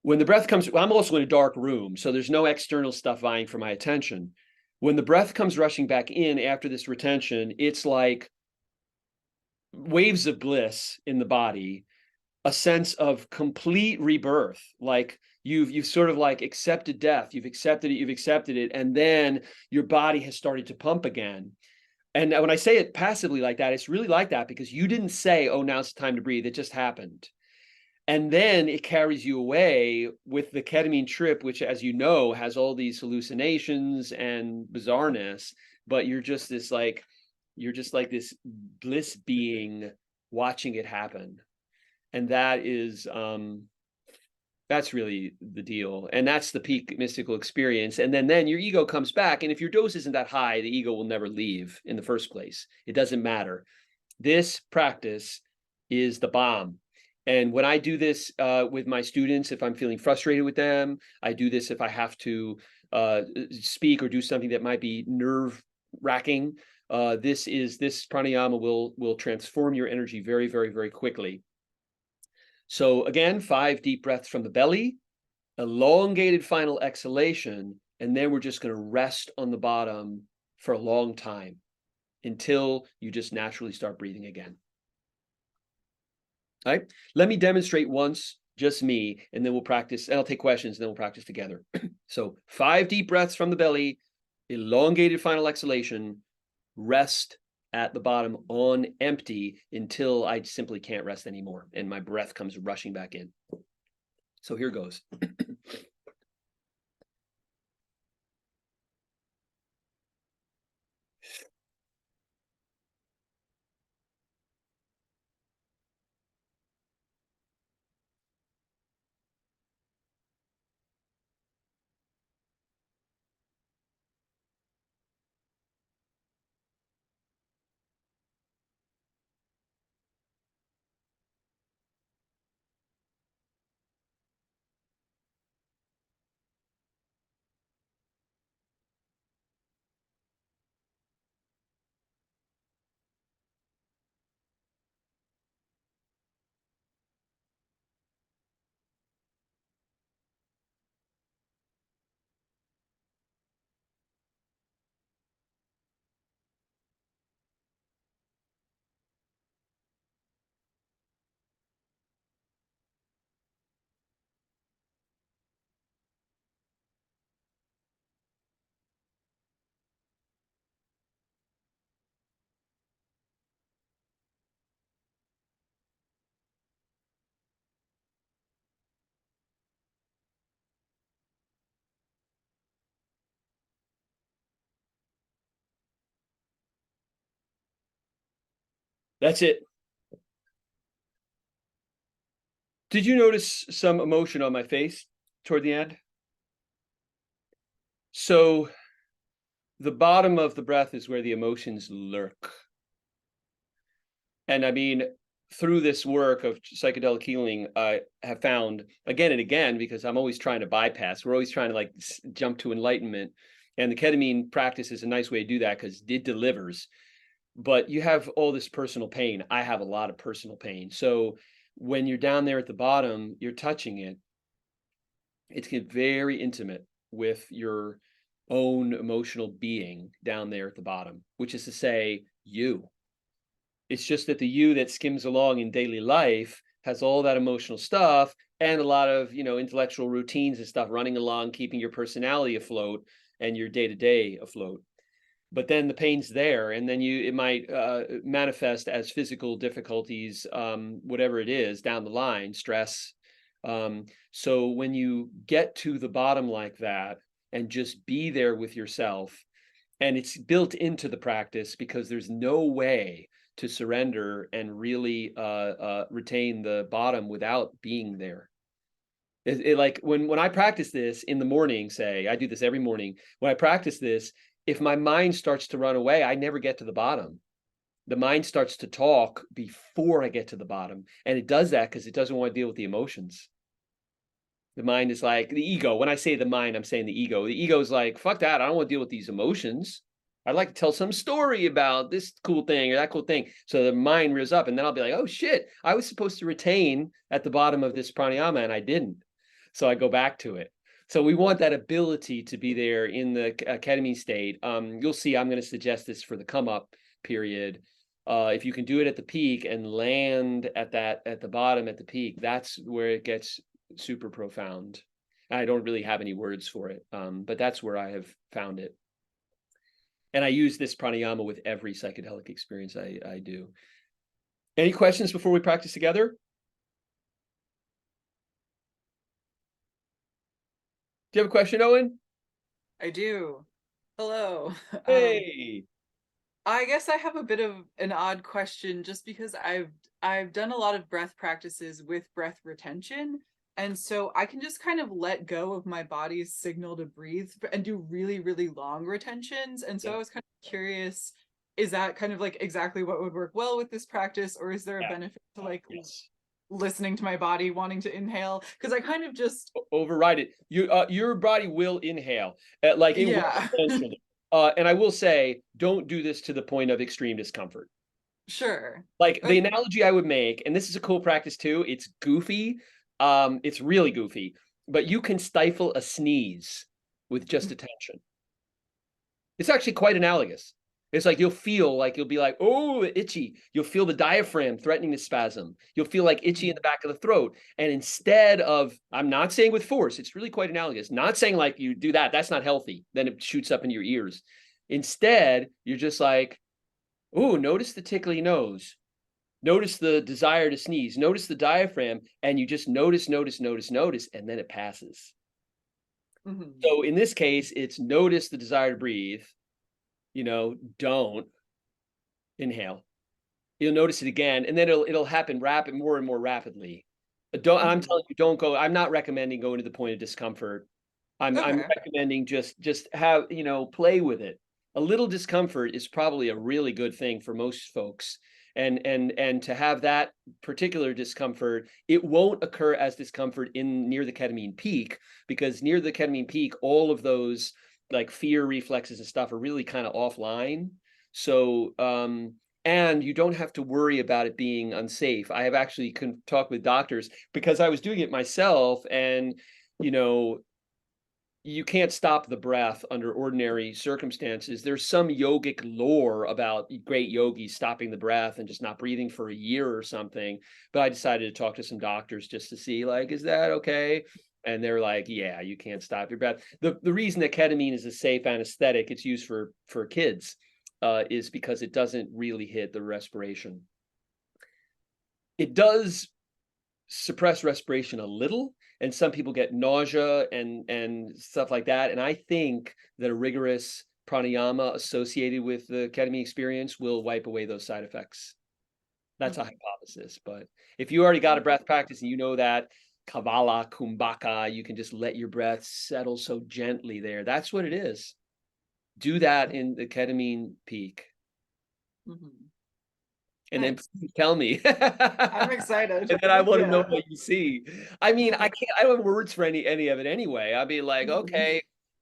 When the breath comes, I'm also in a dark room, so there's no external stuff vying for my attention. When the breath comes rushing back in after this retention, it's like waves of bliss in the body, a sense of complete rebirth. Like you've sort of like accepted death, you've accepted it, and then your body has started to pump again. And when I say it passively like that, it's really like that because you didn't say, oh, now it's time to breathe. It just happened. And then it carries you away with the ketamine trip, which, as you know, has all these hallucinations and bizarreness, but you're just like this bliss being watching it happen. And that is, that's really the deal. And that's the peak mystical experience. And then your ego comes back. And if your dose isn't that high, the ego will never leave in the first place. It doesn't matter. This practice is the bomb. And when I do this with my students, if I'm feeling frustrated with them, I do this if I have to speak or do something that might be nerve-wracking. This pranayama will transform your energy very, very, very quickly. So again, 5 deep breaths from the belly, elongated final exhalation, And then we're just going to rest on the bottom for a long time until you just naturally start breathing again. All right, let me demonstrate once, just me, and then we'll practice, and I'll take questions, and then we'll practice together. So 5 deep breaths from the belly, elongated final exhalation, rest at the bottom on empty until I simply can't rest anymore, and my breath comes rushing back in. So here goes. That's it. Did you notice some emotion on my face toward the end? So the bottom of the breath is where the emotions lurk. And I mean, through this work of psychedelic healing, I have found again and again, because I'm always trying to bypass, we're always trying to like jump to enlightenment. And the ketamine practice is a nice way to do that because it delivers. But you have all this personal pain. I have a lot of personal pain. So when you're down there at the bottom, you're touching it. It's get very intimate with your own emotional being down there at the bottom, which is to say, you. It's just that the you that skims along in daily life has all that emotional stuff and a lot of, intellectual routines and stuff running along, keeping your personality afloat and your day-to-day afloat. But then the pain's there, and then it might manifest as physical difficulties, whatever it is down the line, stress. So when you get to the bottom like that and just be there with yourself, and it's built into the practice because there's no way to surrender and really retain the bottom without being there. Like when I practice this in the morning, say, I do this every morning. When I practice this, if my mind starts to run away, I never get to the bottom. The mind starts to talk before I get to the bottom. And it does that because it doesn't want to deal with the emotions. The mind is like the ego. When I say the mind, I'm saying the ego. The ego is like, fuck that. I don't want to deal with these emotions. I'd like to tell some story about this cool thing or that cool thing. So the mind rears up, and then I'll be like, oh shit, I was supposed to retain at the bottom of this pranayama and I didn't. So I go back to it. So we want that ability to be there in the ketamine state. You'll see I'm going to suggest this for the come up period. If you can do it at the peak and land at the bottom at the peak, that's where it gets super profound. I don't really have any words for it, but that's where I have found it. And I use this pranayama with every psychedelic experience I do. Any questions before we practice together? Do you have a question, Owen? I do. Hello. Hey. I guess I have a bit of an odd question just because I've done a lot of breath practices with breath retention. And so I can just kind of let go of my body's signal to breathe and do really, really long retentions. And so I was kind of curious, is that kind of like exactly what would work well with this practice, or is there a benefit to like listening to my body wanting to inhale? Because I kind of just override it. Your body will inhale, like it will eventually. And I will say, don't do this to the point of extreme discomfort. Sure. Like the analogy I would make, and this is a cool practice too. It's goofy. It's really goofy, but you can stifle a sneeze with just attention. It's actually quite analogous. It's like you'll be like, oh, itchy. You'll feel the diaphragm threatening to spasm. You'll feel like itchy in the back of the throat. And instead of, I'm not saying with force, it's really quite analogous. Not saying like you do that, that's not healthy. Then it shoots up into your ears. Instead, you're just like, oh, notice the tickly nose. Notice the desire to sneeze. Notice the diaphragm. And you just notice, and then it passes. Mhm. So in this case, it's notice the desire to breathe. Don't inhale. You'll notice it again, and then it'll happen more and more rapidly. I'm telling you, don't go. I'm not recommending going to the point of discomfort. I'm Okay. recommending just have, play with it. A little discomfort is probably a really good thing for most folks. And to have that particular discomfort, it won't occur as discomfort near the ketamine peak, because near the ketamine peak, all of those like fear reflexes and stuff are really kind of offline. So and you don't have to worry about it being unsafe. I have actually talked with doctors because I was doing it myself, and you can't stop the breath under ordinary circumstances. There's some yogic lore about great yogis stopping the breath and just not breathing for a year or something. But I decided to talk to some doctors just to see, like, is that okay? And they're like, yeah, you can't stop your breath. The reason that ketamine is a safe anesthetic, it's used for kids, is because it doesn't really hit the respiration. It does suppress respiration a little, and some people get nausea and stuff like that. And I think that a rigorous pranayama associated with the ketamine experience will wipe away those side effects. That's a hypothesis. But if you already got a breath practice and you know that Kavala, Kumbhaka, you can just let your breath settle so gently there. That's what it is. Do that in the ketamine peak. Mhm. And Nice. then tell me. I'm excited. And then I want to know Yeah. what you see. I mean, I don't have words for any of it anyway. I'll be like, Mhm. okay,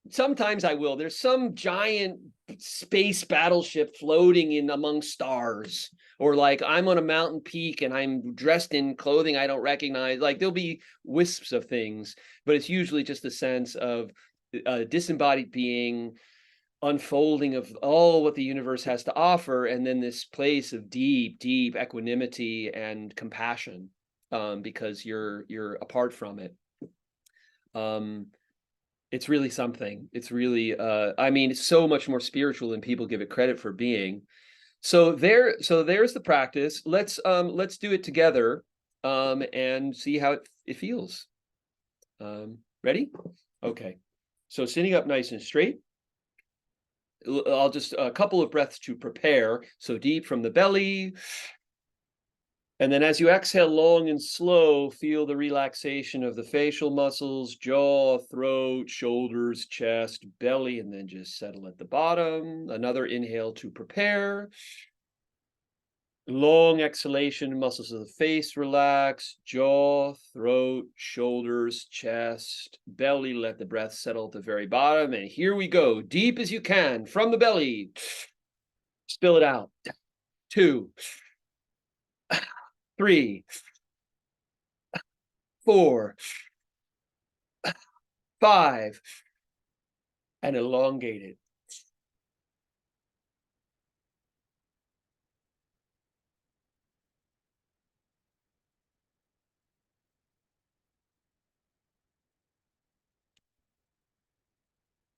sometimes I will. There's some giant space battleship floating in among stars, or like I'm on a mountain peak and I'm dressed in clothing I don't recognize. Like there'll be wisps of things, but it's usually just a sense of a disembodied being unfolding of all what the universe has to offer, and then this place of deep equanimity and compassion, because you're apart from it. It's really something. It's really I mean, it's so much more spiritual than people give it credit for being. So there's the practice. Let's do it together, and see how it feels. Ready? Okay. So sitting up nice and straight. I'll just a couple of breaths to prepare. So deep from the belly. And then as you exhale long and slow, feel the relaxation of the facial muscles, jaw, throat, shoulders, chest, belly, and then just settle at the bottom. Another inhale to prepare. Long exhalation, muscles of the face relax, jaw, throat, shoulders, chest, belly. Let the breath settle at the very bottom. And here we go, deep as you can from the belly. Spill it out. 2, 3, 4, 5, and elongate it.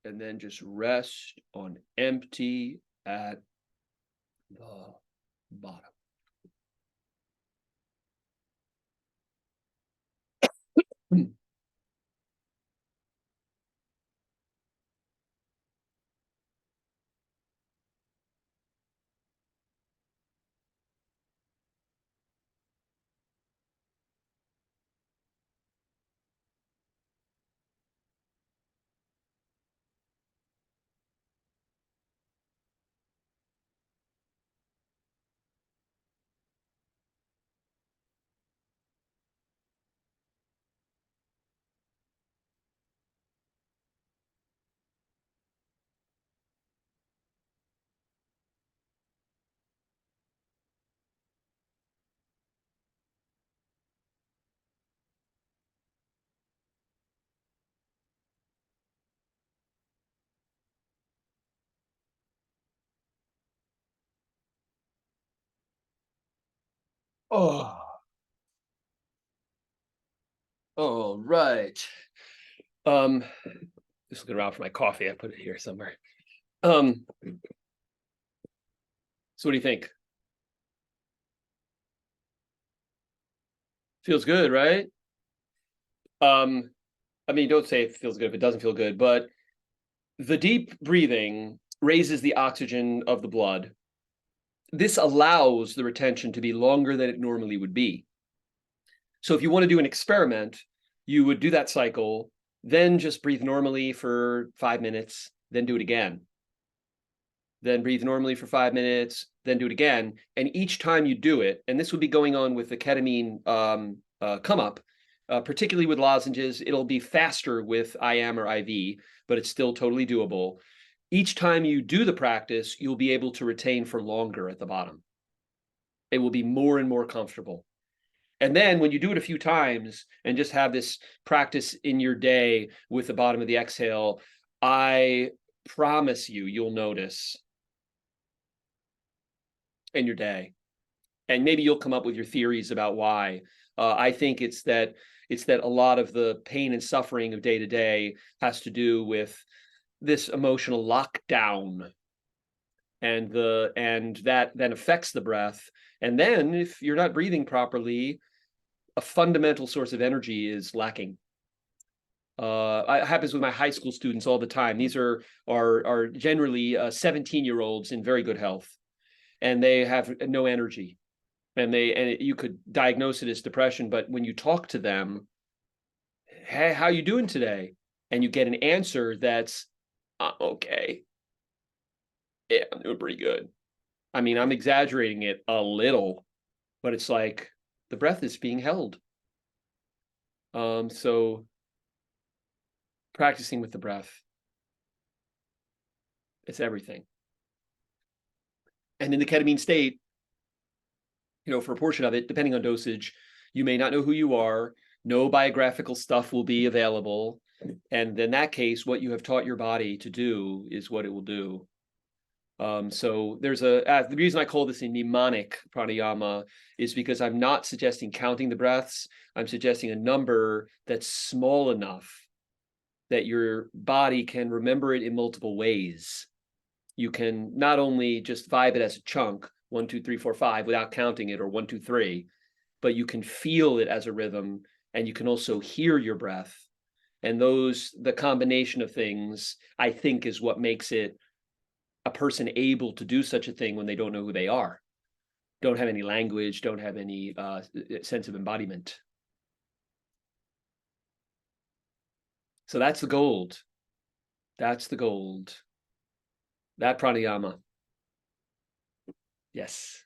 And then just rest on empty at the bottom. Oh. All right. Just looking around for my coffee. I put it here somewhere. So what do you think? Feels good, right? I mean, don't say it feels good if it doesn't feel good, but the deep breathing raises the oxygen of the blood. This allows the retention to be longer than it normally would be. So if you want to do an experiment, you would do that cycle, then just breathe normally for 5 minutes, then do it again. Then breathe normally for 5 minutes, then do it again. And each time you do it, and this would be going on with the ketamine come up, particularly with lozenges, it'll be faster with IM or IV, but it's still totally doable. Each time you do the practice, you'll be able to retain for longer at the bottom. It will be more and more comfortable. And then when you do it a few times and just have this practice in your day with the bottom of the exhale, I promise you, you'll notice in your day. And maybe you'll come up with your theories about why. I think it's that a lot of the pain and suffering of day to day has to do with this emotional lockdown, and that then affects the breath. And then if you're not breathing properly, a fundamental source of energy is lacking. It happens with my high school students all the time. These are generally 17-year-olds in very good health, and they have no energy. And you could diagnose it as depression, but when you talk to them, hey, how you doing today? And you get an answer that's, okay. Yeah, I'm doing pretty good. I mean, I'm exaggerating it a little, but it's like the breath is being held. So practicing with the breath, it's everything. And in the ketamine state, for a portion of it, depending on dosage, you may not know who you are. No biographical stuff will be available. And in that case, what you have taught your body to do is what it will do. So there's the reason I call this a mnemonic pranayama is because I'm not suggesting counting the breaths. I'm suggesting a number that's small enough that your body can remember it in multiple ways. You can not only just vibe it as a chunk, 1, 2, 3, 4, 5, without counting it, or 1, 2, 3, but you can feel it as a rhythm, and you can also hear your breath. And the combination of things, I think, is what makes it a person able to do such a thing when they don't know who they are, don't have any language, don't have any sense of embodiment. So that's the gold. That's the gold. That pranayama. Yes.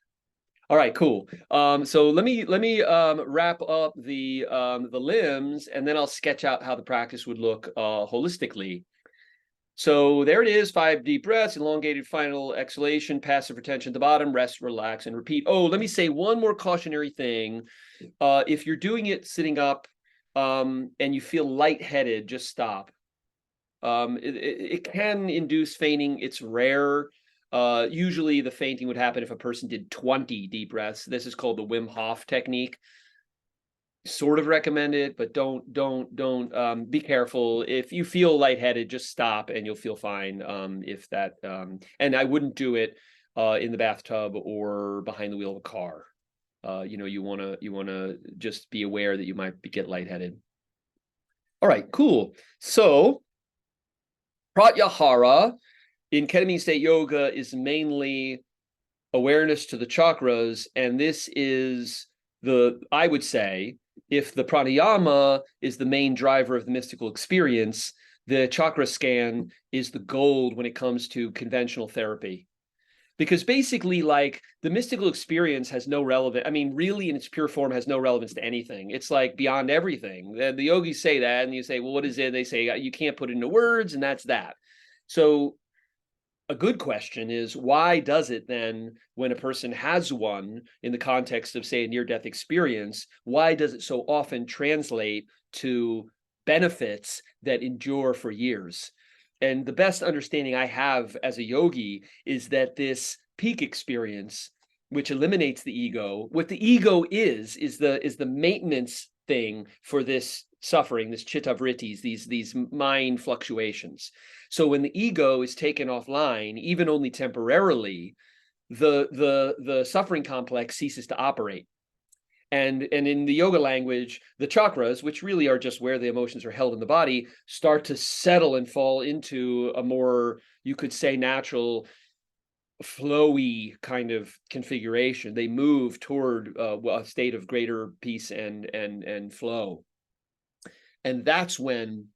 All right, cool. So let me wrap up the limbs, and then I'll sketch out how the practice would look holistically. So there it is, 5 deep breaths, elongated final exhalation, passive retention at the bottom, rest, relax, and repeat. Oh, let me say one more cautionary thing. If you're doing it sitting up and you feel lightheaded, just stop. It can induce fainting. It's rare. Usually the fainting would happen if a person did 20 deep breaths. This is called the Wim Hof technique. Sort of recommend it, but don't be careful. If you feel lightheaded, just stop and you'll feel fine. And I wouldn't do it in the bathtub or behind the wheel of a car. You wanna just be aware that you might get lightheaded. All right, cool. So Pratyahara in Ketamine-State yoga is mainly awareness to the chakras, and this is I would say, if the pranayama is the main driver of the mystical experience, the chakra scan is the gold when it comes to conventional therapy. Because basically, like, the mystical experience has no relevance. I mean, really, in its pure form, has no relevance to anything. It's like beyond everything. The yogis say that, and you say, well, what is it? They say, you can't put it into words, and that's that. So a good question is, why does it then, when a person has one in the context of, say, a near-death experience, why does it so often translate to benefits that endure for years? And the best understanding I have as a yogi is that this peak experience which eliminates the ego. What the ego is the maintenance thing for this suffering, this chitta vrittis, these mind fluctuations. So when the ego is taken offline, even only temporarily, the suffering complex ceases to operate. And in the yoga language, the chakras, which really are just where the emotions are held in the body, start to settle and fall into a more, you could say, natural, flowy kind of configuration. They move toward a state of greater peace and flow. And that's when,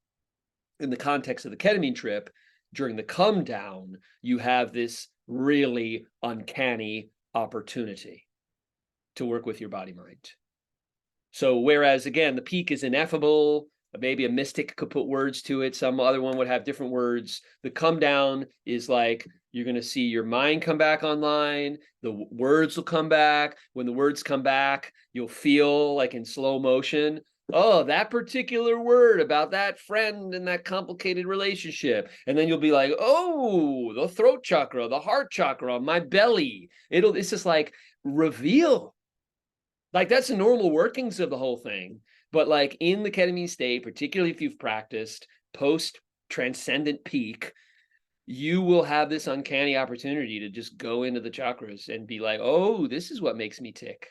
in the context of the ketamine trip, during the come down, you have this really uncanny opportunity to work with your body mind. So whereas, again, the peak is ineffable, maybe a mystic could put words to it, some other one would have different words. The come down is like, you're going to see your mind come back online, the words will come back. When the words come back, you'll feel like in slow motion, oh, that particular word about that friend and that complicated relationship. And then you'll be like, oh, the throat chakra, the heart chakra, my belly. It's just like reveal. Like, that's the normal workings of the whole thing. But like in the ketamine state, particularly if you've practiced post transcendent peak, you will have this uncanny opportunity to just go into the chakras and be like, oh, this is what makes me tick.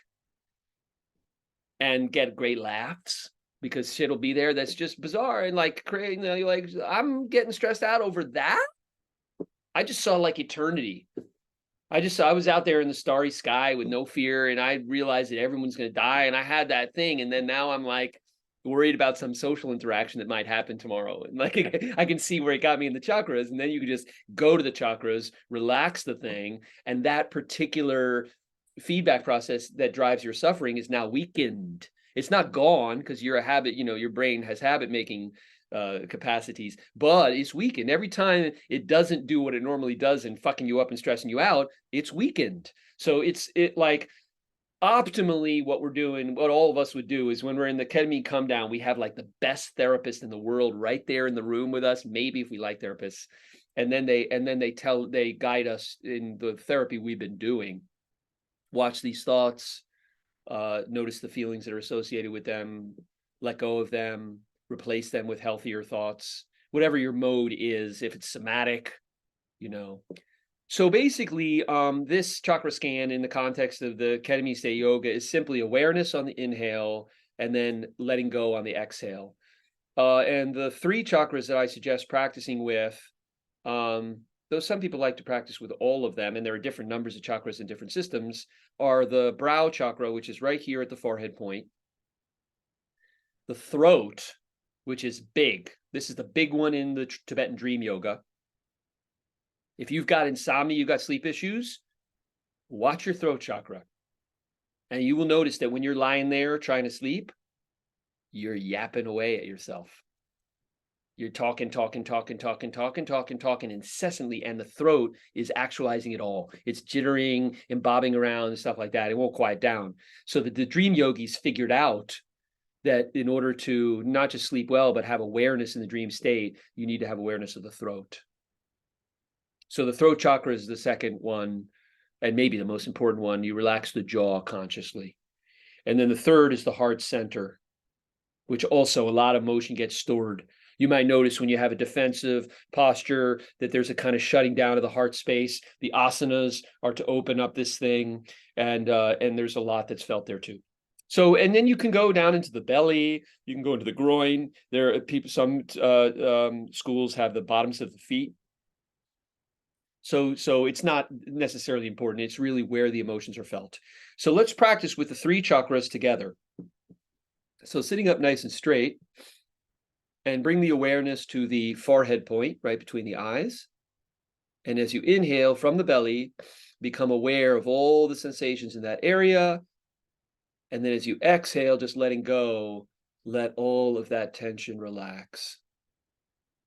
And get great laughs because shit will be there that's just bizarre and like crazy. You know, you're like, I'm getting stressed out over that. I just saw like eternity. I was out there in the starry sky with no fear, and I realized that everyone's going to die, and I had that thing, and then now I'm like worried about some social interaction that might happen tomorrow, and like I can see where it got me in the chakras, and then you can just go to the chakras, relax the thing, and that particular feedback process that drives your suffering is now weakened. It's not gone because you're a habit, you know, your brain has habit making capacities, but it's weakened. Every time it doesn't do what it normally does and fucking you up and stressing you out, it's weakened. So it like optimally what we're doing, what all of us would do is when we're in the ketamine come down, we have like the best therapist in the world right there in the room with us, maybe if we like therapists, and then they guide us in the therapy we've been doing. Watch these thoughts, notice the feelings that are associated with them, let go of them, replace them with healthier thoughts, whatever your mode is, if it's somatic, you know. So basically, this chakra scan in the context of the Ketamine-State yoga is simply awareness on the inhale and then letting go on the exhale. And the three chakras that I suggest practicing with, though some people like to practice with all of them, and there are different numbers of chakras in different systems, are the brow chakra, which is right here at the forehead point, the throat, which is big. This is the big one in the Tibetan dream yoga. If you've got insomnia, you've got sleep issues, watch your throat chakra. And you will notice that when you're lying there trying to sleep, you're yapping away at yourself. You're talking incessantly, and the throat is actualizing it all. It's jittering and bobbing around and stuff like that. It won't quiet down. So that the dream yogis figured out that in order to not just sleep well, but have awareness in the dream state, you need to have awareness of the throat. So the throat chakra is the second one, and maybe the most important one. You relax the jaw consciously. And then the third is the heart center, which also a lot of motion gets stored. You might notice when you have a defensive posture that there's a kind of shutting down of the heart space. The asanas are to open up this thing, and there's a lot that's felt there too. So, and then you can go down into the belly, you can go into the groin. There are people, some schools have the bottoms of the feet. So it's not necessarily important. It's really where the emotions are felt. So let's practice with the three chakras together. So sitting up nice and straight, and bring the awareness to the forehead point, right between the eyes. And as you inhale from the belly, become aware of all the sensations in that area. And then as you exhale, just letting go, let all of that tension relax.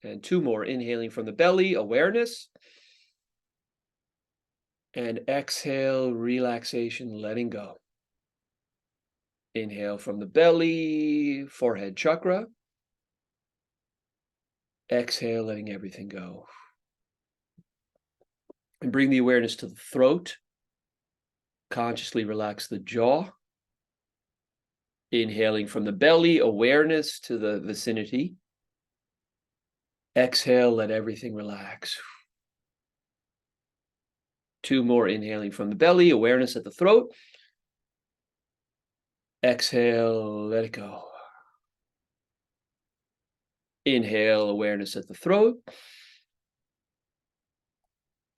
And two more, inhaling from the belly, awareness. And exhale, relaxation, letting go. Inhale from the belly, forehead chakra. Exhale, letting everything go. And bring the awareness to the throat. Consciously relax the jaw. Inhaling from the belly, awareness to the vicinity. Exhale, let everything relax. 2 more, inhaling from the belly, awareness at the throat. Exhale, let it go. Inhale, awareness at the throat.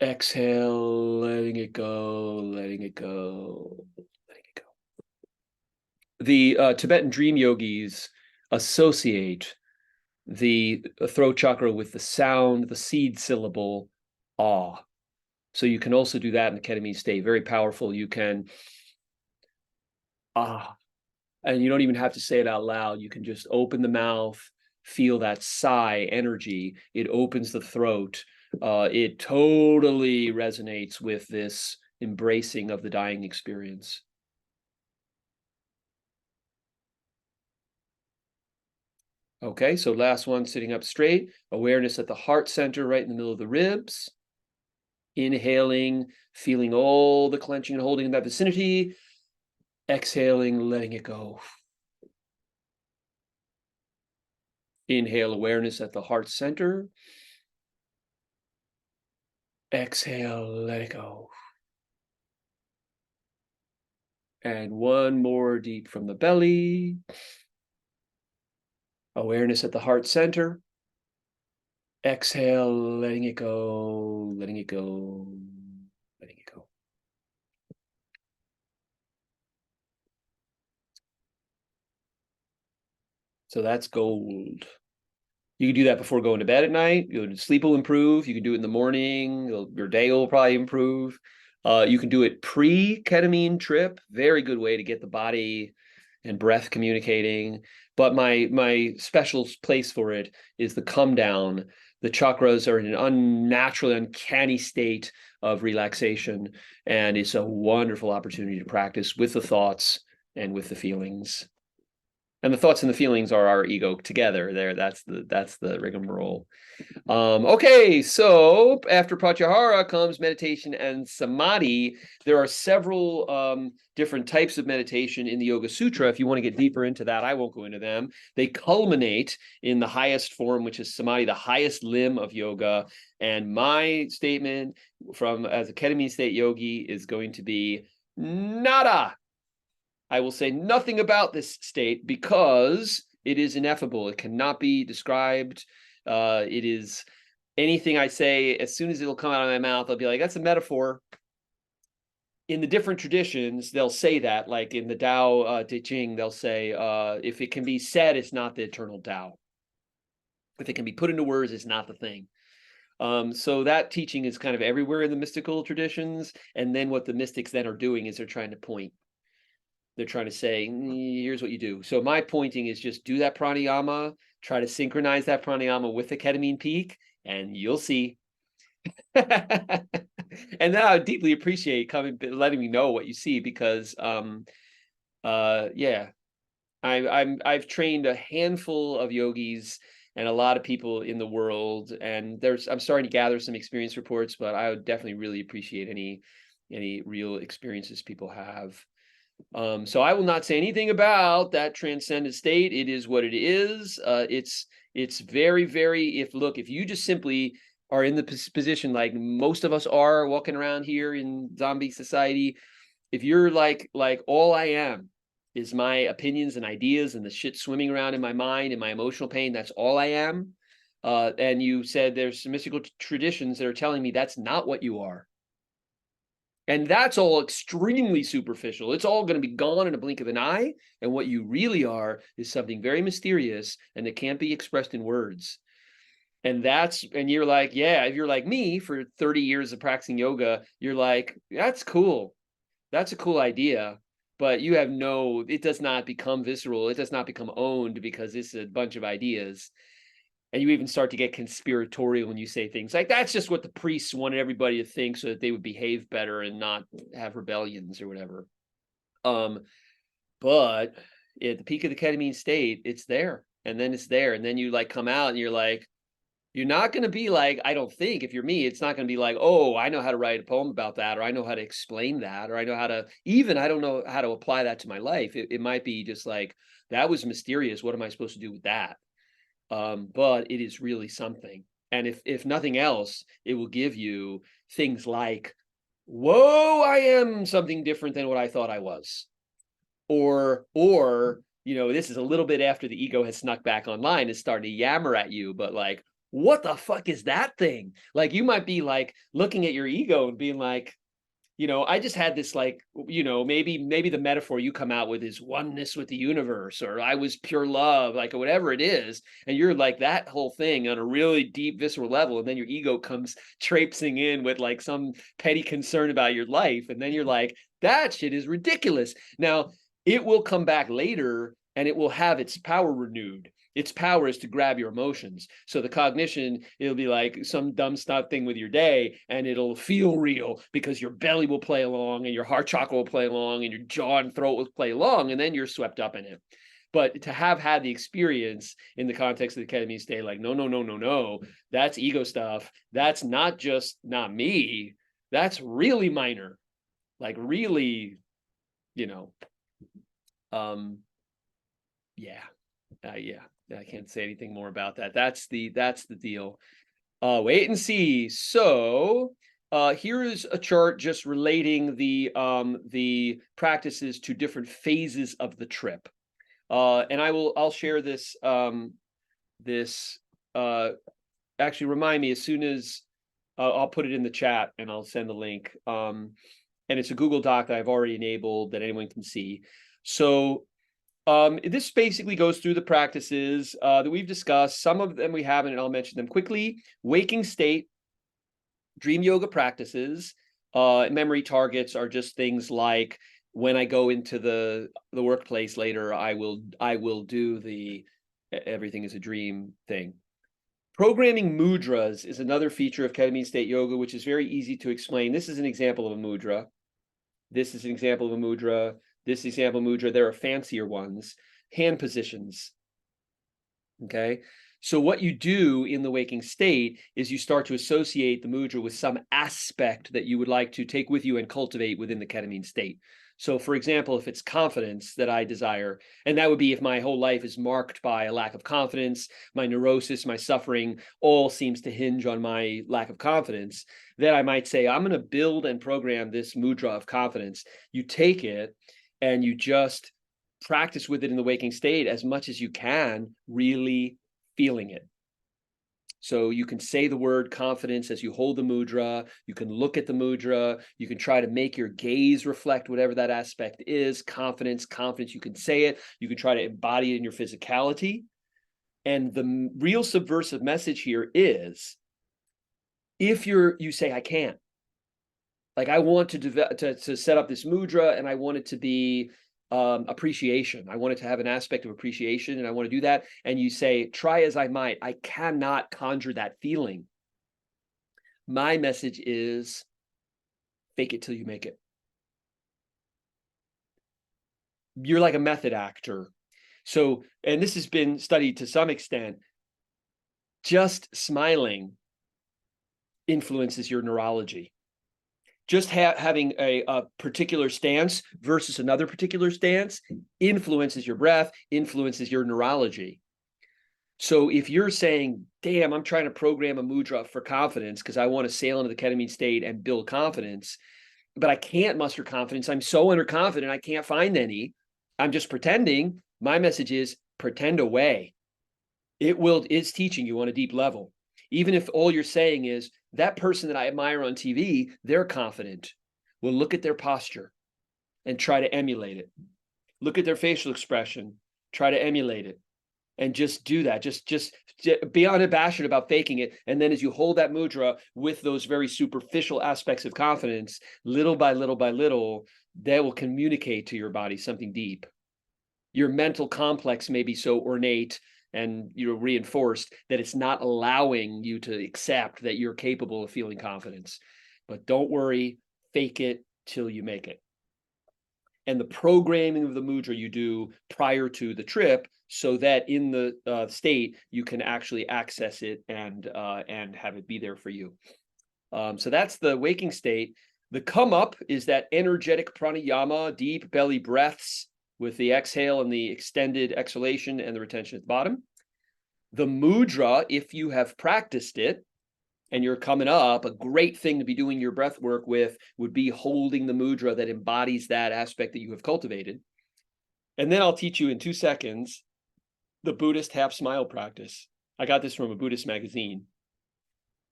Exhale, letting it go, letting it go, letting it go. The Tibetan dream yogis associate the throat chakra with the sound, the seed syllable, ah. So you can also do that in the ketamine state. Very powerful. You can, ah, and you don't even have to say it out loud. You can just open the mouth, feel that sigh energy. It opens the throat. It totally resonates with this embracing of the dying experience. Okay, so last one, sitting up straight. Awareness at the heart center, right in the middle of the ribs. Inhaling, feeling all the clenching and holding in that vicinity. Exhaling, letting it go. Inhale, awareness at the heart center. Exhale, let it go. And one more deep from the belly. Awareness at the heart center. Exhale, letting it go, letting it go, letting it go. So that's gold. You can do that before going to bed at night. Your sleep will improve. You can do it in the morning. Your day will probably improve. You can do it pre-ketamine trip. Very good way to get the body and breath communicating. But my special place for it is the come down. The chakras are in an unnaturally uncanny state of relaxation, and it's a wonderful opportunity to practice with the thoughts and with the feelings. And the thoughts and the feelings are our ego together. There, that's the rigmarole. Okay, so after pratyahara comes meditation and samadhi. There are several different types of meditation in the Yoga Sutra. If you want to get deeper into that, I won't go into them. They culminate in the highest form, which is samadhi, the highest limb of yoga. And my statement as a Ketamine-State yogi is going to be nada. I will say nothing about this state because it is ineffable. It cannot be described. It is anything I say, as soon as it'll come out of my mouth, I'll be like, that's a metaphor. In the different traditions, they'll say that, like in the Tao Te Ching, they'll say, if it can be said, it's not the eternal Tao. If it can be put into words, it's not the thing. So that teaching is kind of everywhere in the mystical traditions. And then what the mystics then are doing is they're trying to point. They're trying to say, here's what you do. So my pointing is just do that pranayama, try to synchronize that pranayama with the ketamine peak, and you'll see. And then I would deeply appreciate letting me know what you see, because yeah, I've trained a handful of yogis and a lot of people in the world, and I'm starting to gather some experience reports, but I would definitely really appreciate any real experiences people have. So I will not say anything about that transcendent state. It is what it is. It's very, very, if you just simply are in the position like most of us are walking around here in zombie society, if you're like all I am is my opinions and ideas and the shit swimming around in my mind and my emotional pain, that's all I am. And you said there's some mystical traditions that are telling me that's not what you are. And that's all extremely superficial. It's all going to be gone in a blink of an eye. And what you really are is something very mysterious and that can't be expressed in words. And you're like, yeah, if you're like me for 30 years of practicing yoga, you're like, that's cool. That's a cool idea. But it does not become visceral. It does not become owned because it's a bunch of ideas. And you even start to get conspiratorial when you say things like, that's just what the priests wanted everybody to think so that they would behave better and not have rebellions or whatever. But at the peak of the ketamine state, it's there. And then it's there. And then you like come out and you're like, You're not going to be like, I don't think, if you're me, it's not going to be like, oh, I know how to write a poem about that, or I know how to explain that, or I know how to, even I don't know how to apply that to my life. It might be just like, that was mysterious. What am I supposed to do with that? But it is really something. And if nothing else, it will give you things like, whoa, I am something different than what I thought I was. Or, this is a little bit after the ego has snuck back online, it's starting to yammer at you, but like, what the fuck is that thing? Like, you might be like looking at your ego and being like, I just had this like, maybe the metaphor you come out with is oneness with the universe, or I was pure love, like whatever it is. And you're like that whole thing on a really deep, visceral level. And then your ego comes traipsing in with like some petty concern about your life. And then you're like, that shit is ridiculous. Now, it will come back later and it will have its power renewed. Its power is to grab your emotions. So the cognition, it'll be like some dumb stuff thing with your day, and it'll feel real because your belly will play along and your heart chakra will play along and your jaw and throat will play along, and then you're swept up in it. But to have had the experience in the context of the Ketamine-State, like, no, that's ego stuff. That's not just not me. That's really minor. Like really, yeah. I can't say anything more about that. That's the deal. Wait and see. So here is a chart just relating the practices to different phases of the trip. And I'll share this actually remind me as soon as I'll put it in the chat and I'll send the link. And it's a Google Doc that I've already enabled that anyone can see. So this basically goes through the practices that we've discussed. Some of them we haven't, and I'll mention them quickly. Waking state, dream yoga practices, memory targets are just things like when I go into the workplace later, I will do the everything is a dream thing. Programming mudras is another feature of Ketamine-State yoga, which is very easy to explain. This is an example of a mudra. This is an example of a mudra. This example mudra, there are fancier ones, hand positions. Okay. So what you do in the waking state is you start to associate the mudra with some aspect that you would like to take with you and cultivate within the ketamine state. So for example, if it's confidence that I desire, and that would be if my whole life is marked by a lack of confidence, my neurosis, my suffering, all seems to hinge on my lack of confidence, then I might say, I'm going to build and program this mudra of confidence. You take it and you just practice with it in the waking state as much as you can, really feeling it. So you can say the word confidence as you hold the mudra. You can look at the mudra. You can try to make your gaze reflect whatever that aspect is. Confidence. You can say it. You can try to embody it in your physicality. And the real subversive message here is, if you say, I can't, like I want to set up this mudra and I want it to be appreciation. I want it to have an aspect of appreciation and I want to do that. And you say, try as I might, I cannot conjure that feeling. My message is fake it till you make it. You're like a method actor. So, and this has been studied to some extent, just smiling influences your neurology. Just having a particular stance versus another particular stance influences your breath, influences your neurology. So if you're saying, damn, I'm trying to program a mudra for confidence because I want to sail into the ketamine state and build confidence, but I can't muster confidence. I'm so underconfident, I can't find any. I'm just pretending. My message is pretend away. It's teaching you on a deep level. Even if all you're saying is, that person that I admire on TV, they're confident. Well, look at their posture and try to emulate it. Look at their facial expression, try to emulate it. And just do that. Just be unabashed about faking it. And then as you hold that mudra with those very superficial aspects of confidence, little by little, that will communicate to your body something deep. Your mental complex may be so ornate and reinforced that it's not allowing you to accept that you're capable of feeling confidence. But don't worry, fake it till you make it. and the programming of the mudra you do prior to the trip, so that in the state you can actually access it and have it be there for you. So that's the waking state. The come up is that energetic pranayama, deep belly breaths with the exhale and the extended exhalation and the retention at the bottom. The mudra, if you have practiced it and you're coming up, a great thing to be doing your breath work with would be holding the mudra that embodies that aspect that you have cultivated. And then I'll teach you in 2 seconds the Buddhist half smile practice. I got this from a Buddhist magazine.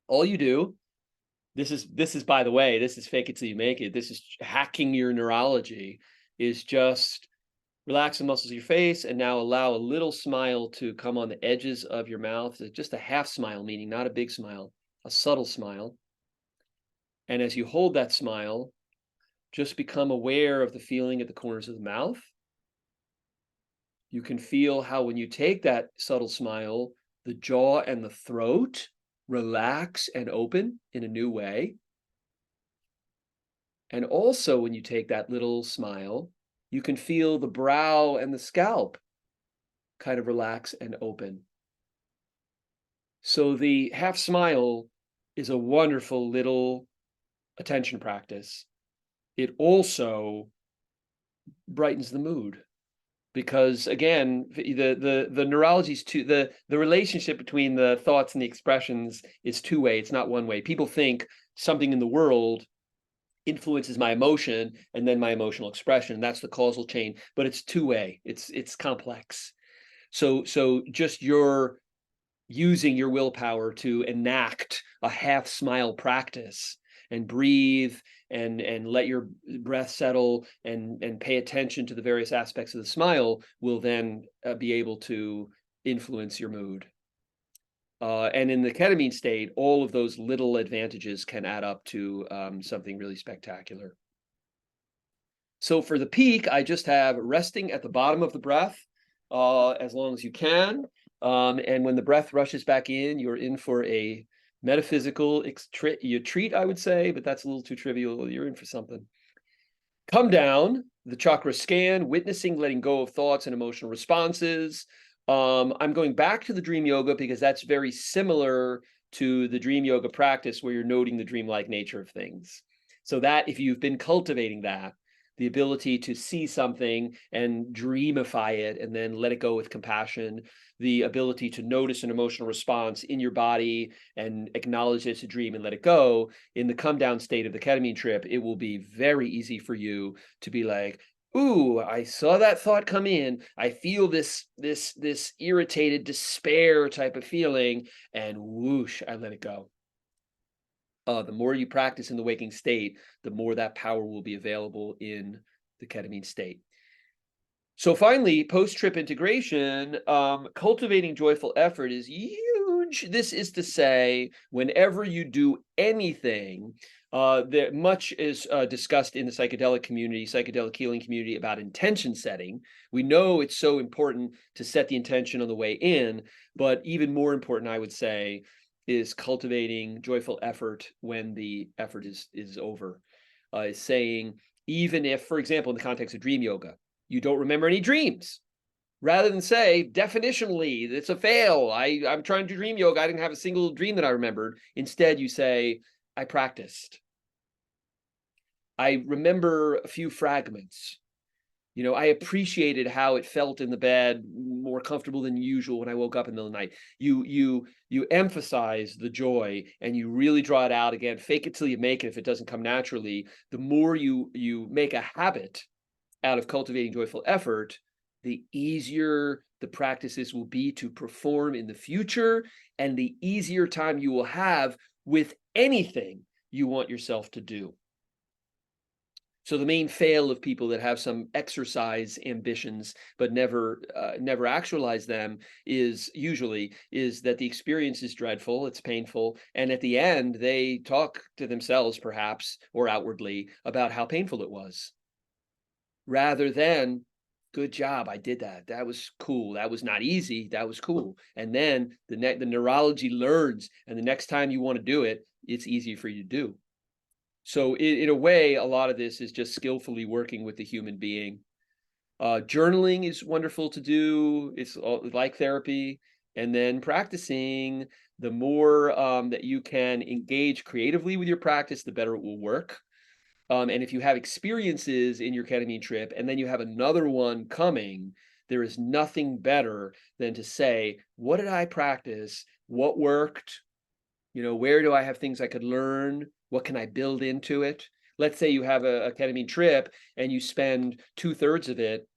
All you do, this is by the way, this is fake it till you make it. This is hacking your neurology, is just relax the muscles of your face and now allow a little smile to come on the edges of your mouth. It's just a half smile, meaning not a big smile, a subtle smile. And as you hold that smile, just become aware of the feeling at the corners of the mouth. You can feel how when you take that subtle smile, the jaw and the throat relax and open in a new way. And also when you take that little smile, you can feel the brow and the scalp kind of relax and open. So the half smile is a wonderful little attention practice. It also brightens the mood, because again, the neurology's the relationship between the thoughts and the expressions is two-way. It's not one way. People think something in the world influences my emotion and then my emotional expression. That's the causal chain, but it's two-way. It's complex. So just your using your willpower to enact a half smile practice and breathe and let your breath settle and pay attention to the various aspects of the smile will then be able to influence your mood. And in the ketamine state, all of those little advantages can add up to something really spectacular. So for the peak, I just have resting at the bottom of the breath as long as you can. And when the breath rushes back in, you're in for a metaphysical treat, I would say, but that's a little too trivial. You're in for something. Come down, the chakra scan, witnessing, letting go of thoughts and emotional responses. I'm going back to the dream yoga because that's very similar to the dream yoga practice where you're noting the dreamlike nature of things. So that if you've been cultivating that, the ability to see something and dreamify it and then let it go with compassion, the ability to notice an emotional response in your body and acknowledge it's a dream and let it go, in the come down state of the ketamine trip, it will be very easy for you to be like, ooh, I saw that thought come in. I feel this irritated despair type of feeling, and whoosh, I let it go. The more you practice in the waking state, the more that power will be available in the ketamine state. So finally, post-trip integration, cultivating joyful effort is huge. This is to say, whenever you do anything, that much is discussed in the psychedelic community, psychedelic healing community about intention setting. We know it's so important to set the intention on the way in, but even more important, I would say, is cultivating joyful effort when the effort is over. Is saying, even if, for example, in the context of dream yoga, you don't remember any dreams, rather than say, definitionally, it's a fail. I'm trying to do dream yoga. I didn't have a single dream that I remembered. Instead, you say, I practiced. I remember a few fragments. You know, I appreciated how it felt in the bed, more comfortable than usual when I woke up in the middle of the night. You emphasize the joy and you really draw it out. Again, fake it till you make it. If it doesn't come naturally, the more you make a habit out of cultivating joyful effort, the easier the practices will be to perform in the future, and the easier time you will have with anything you want yourself to do. So the main fail of people that have some exercise ambitions but never actualize them is that the experience is dreadful, it's painful, and at the end they talk to themselves perhaps or outwardly about how painful it was, rather than good job, I did that. That was cool. That was not easy. That was cool. And then the neurology learns, and the next time you want to do it, it's easy for you to do. So in a way, a lot of this is just skillfully working with the human being. Journaling is wonderful to do. It's like therapy. And then practicing, the more that you can engage creatively with your practice, the better it will work. And if you have experiences in your ketamine trip, and then you have another one coming, there is nothing better than to say, what did I practice? What worked? Where do I have things I could learn? What can I build into it? Let's say you have a ketamine trip and you spend 2/3 of it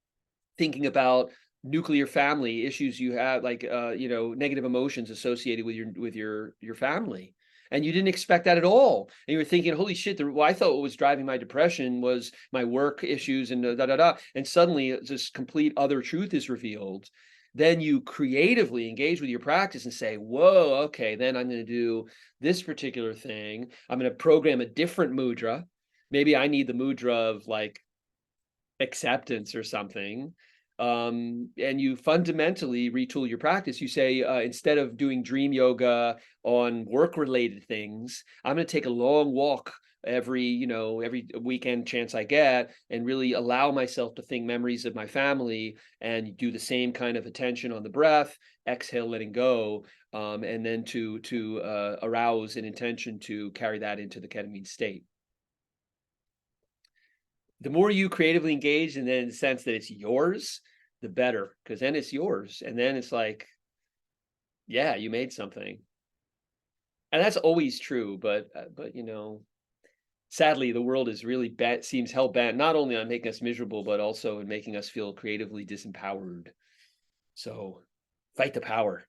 thinking about nuclear family issues you have, like negative emotions associated with your family, and you didn't expect that at all, and you were thinking, holy shit, I thought what was driving my depression was my work issues and da da da, and suddenly this complete other truth is revealed. Then you creatively engage with your practice and say, whoa, okay, then I'm going to do this particular thing. I'm going to program a different mudra. Maybe I need the mudra of like acceptance or something. And you fundamentally retool your practice. You say, instead of doing dream yoga on work-related things, I'm going to take a long walk every weekend chance I get, and really allow myself to think memories of my family, and do the same kind of attention on the breath, exhale, letting go, and then to arouse an intention to carry that into the ketamine state. The more you creatively engage, and then in the sense that it's yours, the better, because then it's yours. And then it's like, yeah, you made something. And that's always true, but sadly, the world is really seems hell-bent, not only on making us miserable, but also in making us feel creatively disempowered. So fight the power.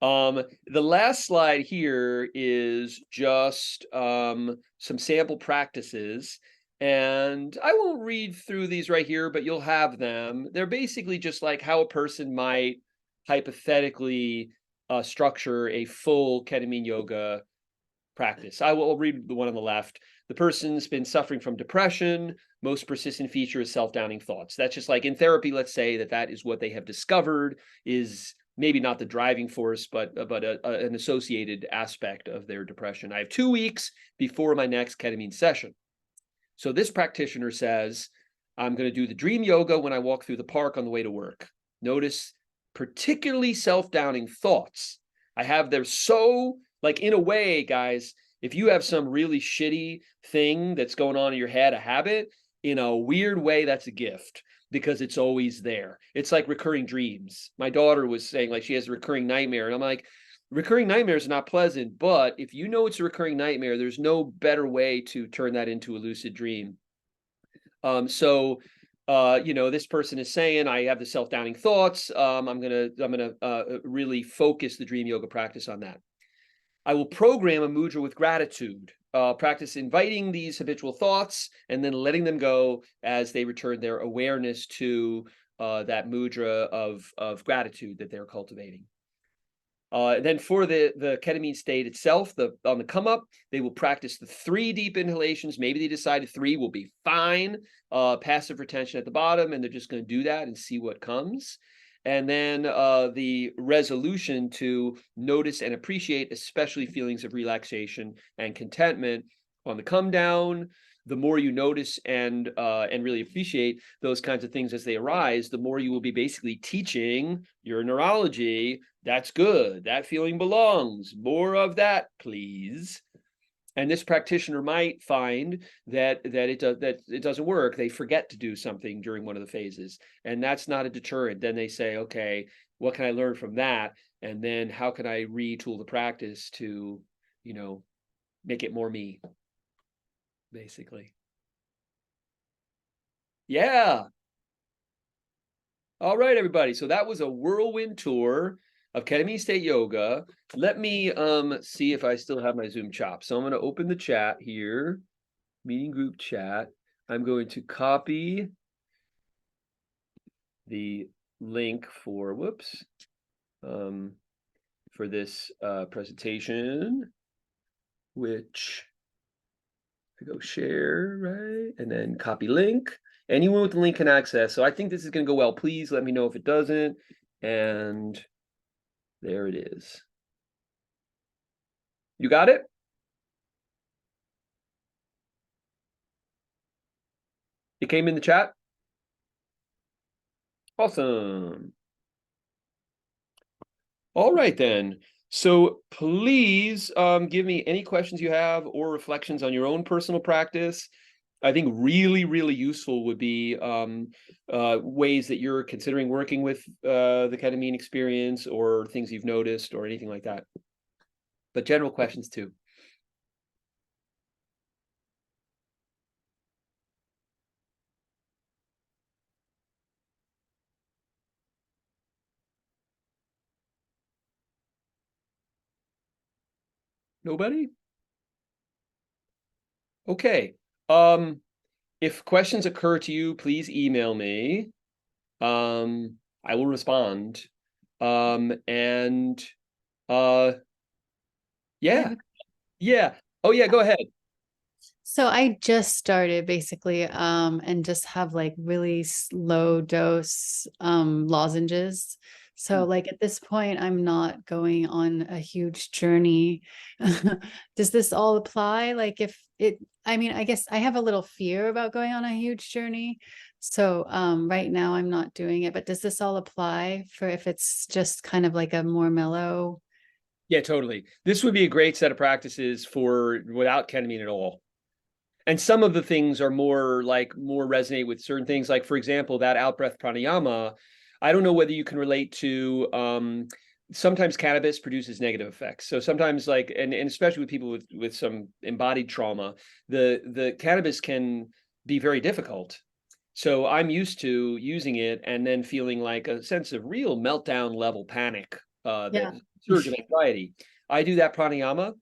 The last slide here is just some sample practices. And I won't read through these right here, but you'll have them. They're basically just like how a person might hypothetically structure a full ketamine yoga practice. I will read the one on the left. The person's been suffering from depression. Most persistent feature is self-downing thoughts. That's just like in therapy, let's say that is what they have discovered is maybe not the driving force, but an associated aspect of their depression. I have 2 weeks before my next ketamine session. So this practitioner says, I'm going to do the dream yoga when I walk through the park on the way to work. Notice particularly self-downing thoughts. I have there so, like, in a way, guys, if you have some really shitty thing that's going on in your head, a habit, in a weird way, that's a gift, because it's always there. It's like recurring dreams. My daughter was saying, like, she has a recurring nightmare, and I'm like, recurring nightmares are not pleasant, but if you know it's a recurring nightmare, there's no better way to turn that into a lucid dream. This person is saying, I have the self-downing thoughts. I'm gonna really focus the dream yoga practice on that. I will program a mudra with gratitude. Practice inviting these habitual thoughts and then letting them go as they return their awareness to that mudra of gratitude that they're cultivating. Then for the ketamine state itself, on the come up, they will practice the 3 deep inhalations. Maybe they decided 3 will be fine. Passive retention at the bottom, and they're just going to do that and see what comes. And then the resolution to notice and appreciate, especially feelings of relaxation and contentment on the come down. The more you notice and really appreciate those kinds of things as they arise, the more you will be basically teaching your neurology, that's good, that feeling belongs, more of that, please. And this practitioner might find that it doesn't work. They forget to do something during one of the phases, and that's not a deterrent. Then they say, okay, what can I learn from that? And then how can I retool the practice to, make it more me, basically. Yeah. All right, everybody. So that was a whirlwind tour of Ketamine-State Yoga. Let me see if I still have my Zoom chop. So I'm going to open the chat here, meeting group chat. I'm going to copy the link for this presentation, which I go share, right? And then copy link. Anyone with the link can access. So I think this is going to go well. Please let me know if it doesn't. And there it is. You got it? It came in the chat? Awesome. All right, then. So please give me any questions you have or reflections on your own personal practice. I think really, really useful would be ways that you're considering working with the ketamine experience, or things you've noticed, or anything like that. But general questions too. Nobody? Okay. If questions occur to you, please email me. I will respond. And yeah. Yeah. Oh yeah, go ahead. So I just started basically and just have like really low dose lozenges. So like at this point I'm not going on a huge journey. Does this all apply? Like if it, I mean, I guess I have a little fear about going on a huge journey. So right now I'm not doing it, but does this all apply for if it's just kind of like a more mellow? Yeah, totally. This would be a great set of practices for without ketamine at all. And some of the things are more resonate with certain things. Like, for example, that out breath pranayama, I don't know whether you can relate to sometimes cannabis produces negative effects. So sometimes and especially with people with some embodied trauma, the cannabis can be very difficult. So I'm used to using it and then feeling like a sense of real meltdown level panic, Yeah. that surge of anxiety. I do that pranayama,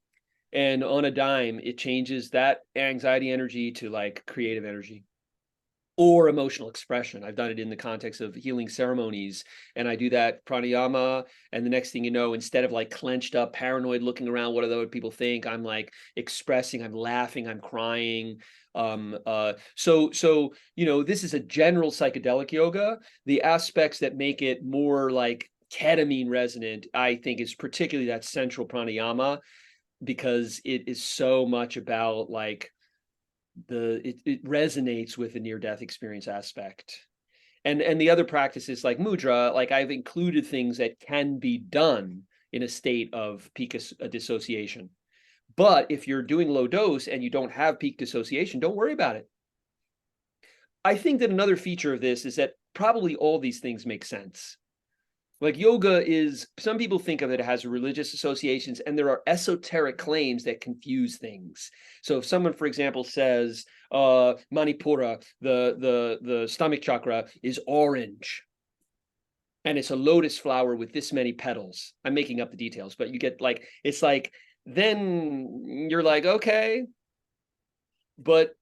and on a dime, it changes that anxiety energy to like creative energy or emotional expression. I've done it in the context of healing ceremonies, and I do that pranayama. And the next thing you know, instead of like clenched up, paranoid, looking around, what do other people think? I'm like expressing, I'm laughing, I'm crying. So this is a general psychedelic yoga. The aspects that make it more like ketamine resonant, I think, is particularly that central pranayama, because it is so much about like it resonates with the near-death experience aspect. And the other practices like mudra, like I've included things that can be done in a state of peak dissociation. But if you're doing low dose and you don't have peak dissociation, don't worry about it. I think that another feature of this is that probably all these things make sense. Like yoga is, some people think of it as religious associations, and there are esoteric claims that confuse things. So if someone, for example, says Manipura, the stomach chakra, is orange, and it's a lotus flower with this many petals. I'm making up the details, but you get like, it's like, then you're like, okay. But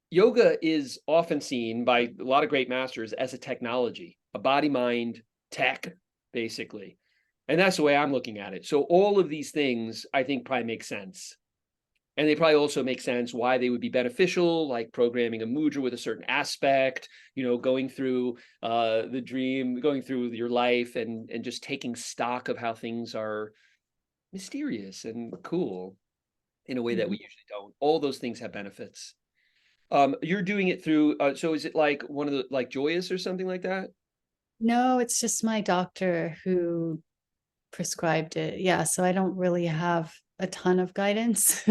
yoga is often seen by a lot of great masters as a technology, a body-mind tech, basically. And that's the way I'm looking at it. So all of these things, I think, probably make sense. And they probably also make sense why they would be beneficial, like programming a mudra with a certain aspect, going through the dream, going through your life, and just taking stock of how things are mysterious and cool in a way that we usually don't. All those things have benefits. You're doing it through, so is it like one of the, like Joyous or something like that? No, it's just my doctor who prescribed it. Yeah, so I don't really have a ton of guidance.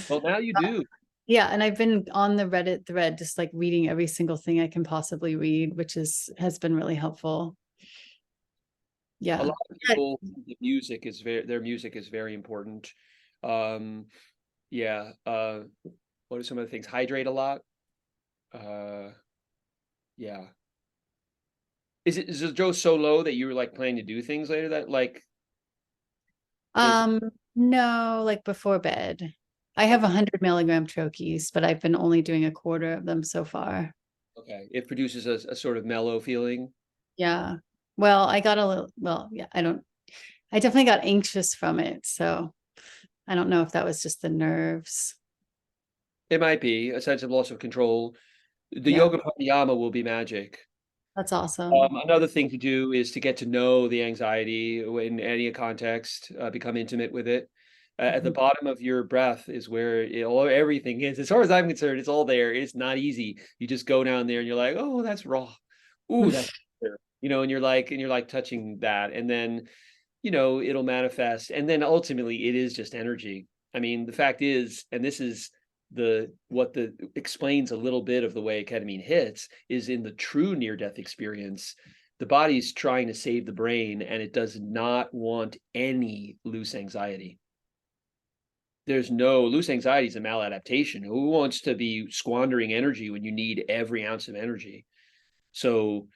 Well, now you do. Yeah, and I've been on the Reddit thread just like reading every single thing I can possibly read, which has been really helpful. A Yeah. lot of people, their music is very important. Yeah. What are some of the things? Hydrate a lot. Yeah. Is the dose so low that you were like planning to do things later that like Um, no, like before bed. I have 100 milligram troches, but I've been only doing a quarter of them so far. okay, it produces a sort of mellow feeling? Yeah. Well, I got a little, well, yeah, I definitely got anxious from it. So I don't know if that was just the nerves. It might be a sense of loss of control. The Yeah, yoga pranayama will be magic. that's awesome. Another thing to do is to get to know the anxiety in any context, become intimate with it. At the bottom of your breath is where everything is. As far as I'm concerned, it's all there. It's not easy. You just go down there and you're like, oh, that's raw. Ooh, that's there. And you're like touching that, and then it'll manifest, and then ultimately it is just energy. I mean, the fact is, and this is what explains a little bit of the way ketamine hits, is in the true near-death experience, the body's trying to save the brain, and it does not want any loose anxiety. There's no loose anxiety is a maladaptation. Who wants to be squandering energy when you need every ounce of energy? So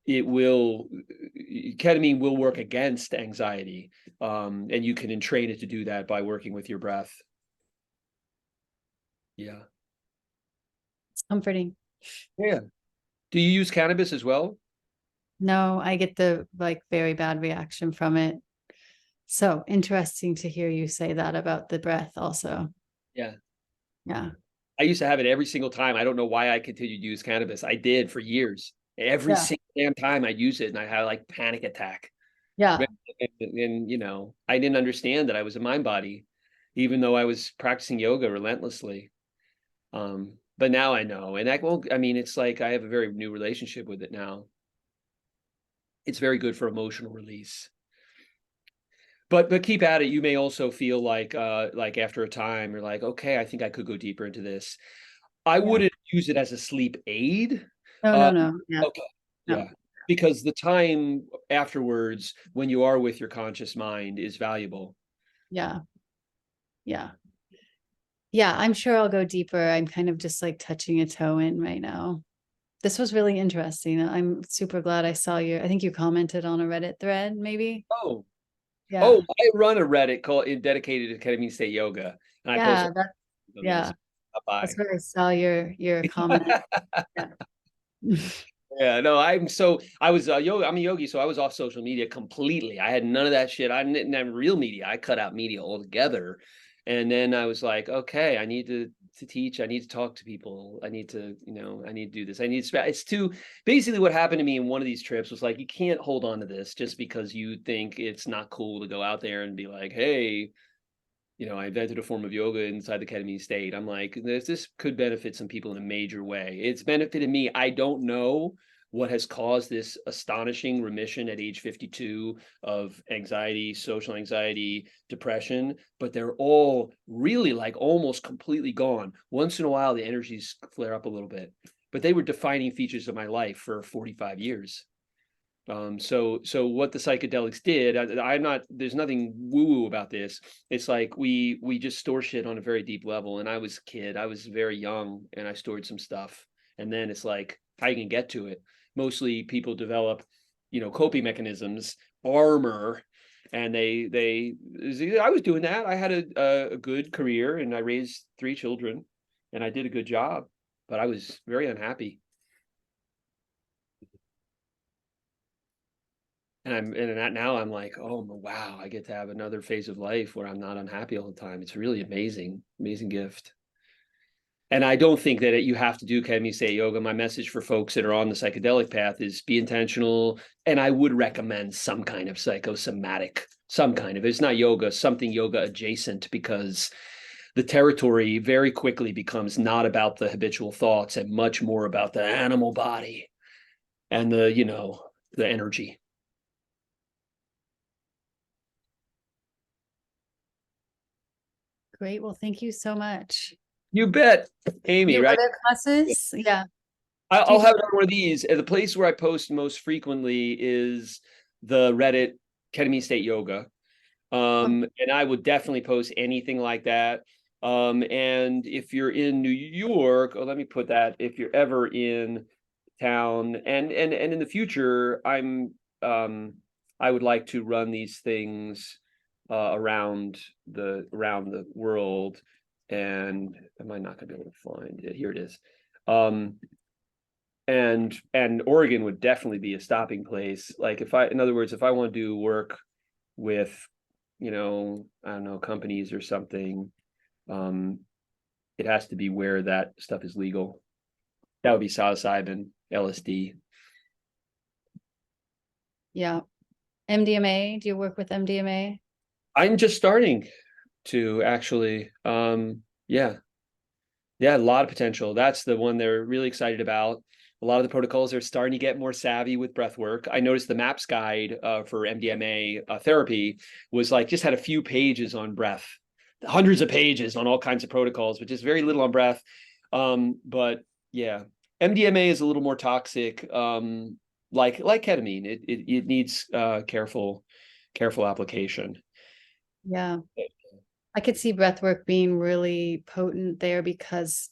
ketamine will work against anxiety. And you can entrain it to do that by working with your breath. Yeah. It's comforting. Yeah. Do you use cannabis as well? No, I get the very bad reaction from it. So interesting to hear you say that about the breath also. Yeah. Yeah. I used to have it every single time. I don't know why I continued to use cannabis. I did for years. Every single damn time I'd use it, and I had like panic attack. Yeah. And I didn't understand that I was a mind body, even though I was practicing yoga relentlessly. But now I know, and it's like I have a very new relationship with it now. It's very good for emotional release. But keep at it. You may also feel like after a time, you're like, okay, I think I could go deeper into this. I wouldn't use it as a sleep aid. No. Yeah. Okay. Yeah. Because the time afterwards, when you are with your conscious mind, is valuable. Yeah. Yeah. Yeah. I'm sure I'll go deeper. I'm kind of just like touching a toe in right now. This was really interesting. I'm super glad I saw I think you commented on a Reddit thread, maybe. Oh. Yeah. Oh, I run a Reddit dedicated to Ketamine-State yoga. And I post that's where I saw your comment. Yeah. Yeah, no, I was I'm a yogi, so I was off social media completely. I had none of that shit. I didn't have real media. I cut out media altogether. And then I was like, okay, I need to teach. I need to talk to people. I need to, I need to do this. It's basically what happened to me in one of these trips was like, you can't hold on to this just because you think it's not cool to go out there and be like, hey, I invented a form of yoga inside the Ketamine-State. I'm like, this could benefit some people in a major way. It's benefited me. I don't know what has caused this astonishing remission at age 52 of anxiety, social anxiety, depression, but they're all really like almost completely gone. Once in a while, the energies flare up a little bit, but they were defining features of my life for 45 years. So what the psychedelics did, there's nothing woo-woo about this. It's like we just store shit on a very deep level. And I was a kid, I was very young, and I stored some stuff. And then it's like, how you can get to it. Mostly people develop, coping mechanisms, armor, and I was doing that. I had a good career, and I raised 3 children, and I did a good job, but I was very unhappy. And now I'm like, oh wow, I get to have another phase of life where I'm not unhappy all the time. It's really amazing gift. And I don't think that you have to do Ketamine-State yoga. My message for folks that are on the psychedelic path is be intentional. And I would recommend some kind of psychosomatic, it's not yoga, something yoga adjacent, because the territory very quickly becomes not about the habitual thoughts and much more about the animal body and the energy. Great. Well, thank you so much. You bet, Amy, right? Other classes? Yeah. I'll have one of these. The place where I post most frequently is the Reddit Ketamine-State yoga. And I would definitely post anything like that. And if you're in New York, let me put that, if you're ever in town and in the future, I would like to run these things around the world, and am I not going to be able to find it? Here it is. And Oregon would definitely be a stopping place. Like in other words, if I want to do work with, I don't know, companies or something, it has to be where that stuff is legal. That would be psilocybin, LSD. Yeah. MDMA. Do you work with MDMA? I'm just starting. to actually. Yeah, a lot of potential. That's the one they're really excited about. A lot of the protocols are starting to get more savvy with breath work. I noticed the MAPS guide for MDMA therapy was like just had a few pages on breath, hundreds of pages on all kinds of protocols, but just very little on breath. But yeah, MDMA is a little more toxic, like ketamine. It needs careful application. Yeah. I could see breath work being really potent there because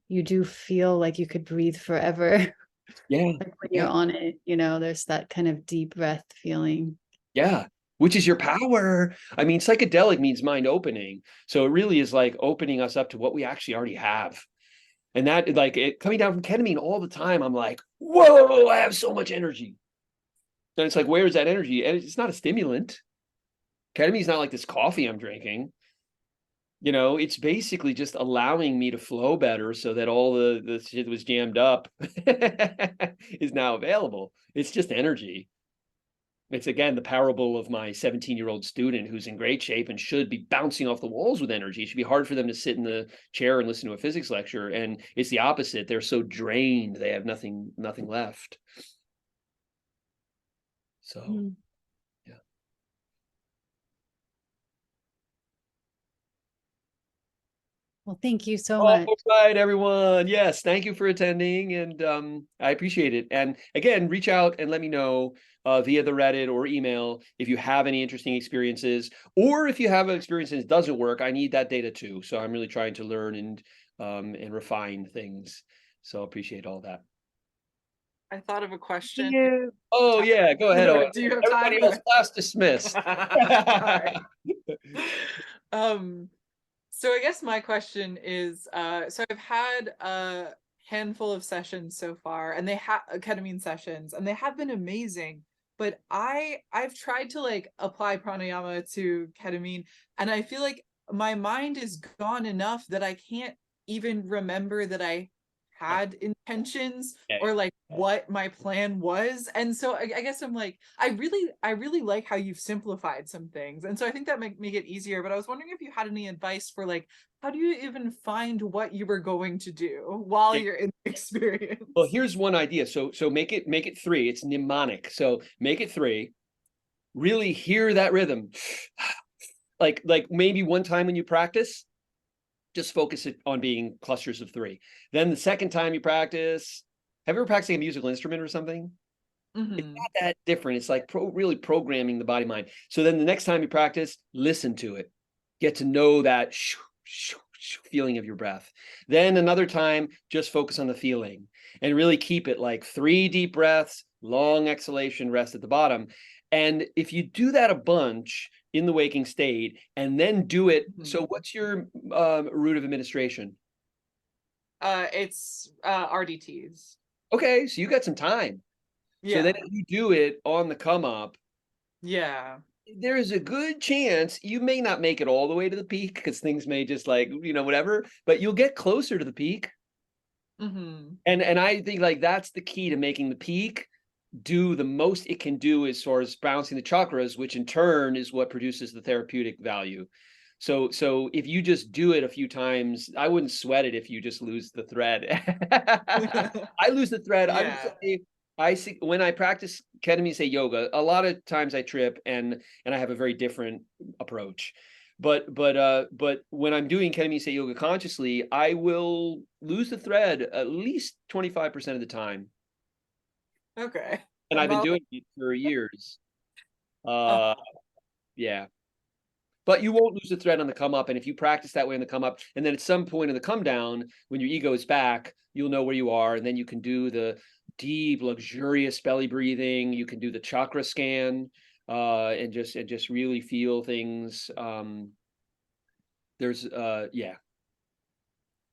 you do feel like you could breathe forever. Yeah. Like when you're on it, you know, there's that kind of deep breath feeling. Yeah, which is your power. I mean, psychedelic means mind opening. So it really is like opening us up to what we actually already have. And that, like, it coming down from ketamine all the time, I'm like, whoa, I have so much energy. And it's like, where's that energy? And it's not a stimulant. Ketamine's not like this coffee I'm drinking. You know, it's basically just allowing me to flow better so that all the shit that was jammed up is now available. It's just energy. It's again the parable of my 17-year-old student who's in great shape and should be bouncing off the walls with energy. It should be hard for them to sit in the chair and listen to a physics lecture. And it's the opposite. They're so drained, they have nothing left. So yeah. Well, thank you so All much. right, everyone. Yes, thank you for attending, and I appreciate it. And again, reach out and let me know via the Reddit or email if you have any interesting experiences, or if you have an experience and it doesn't work. I need that data too. So I'm really trying to learn and refine things. So I appreciate all that. I thought of a question. Yeah. Oh yeah, go ahead. Do you have time? Everybody else, class dismissed. Sorry. So I guess my question is, so I've had a handful of sessions so far, and they have ketamine sessions, and they have been amazing. But I've tried to like apply pranayama to ketamine, and I feel like my mind is gone enough that I can't even remember that I had intentions or like what my plan was. And so I guess I'm like, I really like how you've simplified some things, and so I think that make it easier. But I was wondering if you had any advice for like, how do you even find what you were going to do while you're in the experience? Well, here's one idea. So make it 3. It's mnemonic. So make it 3. Really hear that rhythm. Like maybe one time when you practice, just focus it on being clusters of 3. Then the second time you practice, have you ever practicing a musical instrument or something? It's not that different. It's like really programming the body mind. So then the next time you practice, listen to it. Get to know that feeling of your breath. Then another time, just focus on the feeling and really keep it like 3 deep breaths, long exhalation, rest at the bottom. And if you do that a bunch in the waking state and then do it, so what's your route of administration? It's RDTs. Okay, so you got some time. Yeah. So then if you do it on the come up, yeah, there is a good chance you may not make it all the way to the peak because things may just like, whatever, but you'll get closer to the peak. And I think like that's the key to making the peak do the most it can do as far as balancing the chakras, which in turn is what produces the therapeutic value. So if you just do it a few times, I wouldn't sweat it if you just lose the thread. I lose the thread. Yeah. I see when I practice Ketamine-State yoga, a lot of times I trip and I have a very different approach. But when I'm doing Ketamine-State yoga consciously, I will lose the thread at least 25% of the time. Okay. And I've been doing it for years. Yeah. But you won't lose the thread on the come up. And if you practice that way on the come up, and then at some point in the come down, when your ego is back, you'll know where you are. And then you can do the deep, luxurious belly breathing. You can do the chakra scan and just really feel things. Yeah.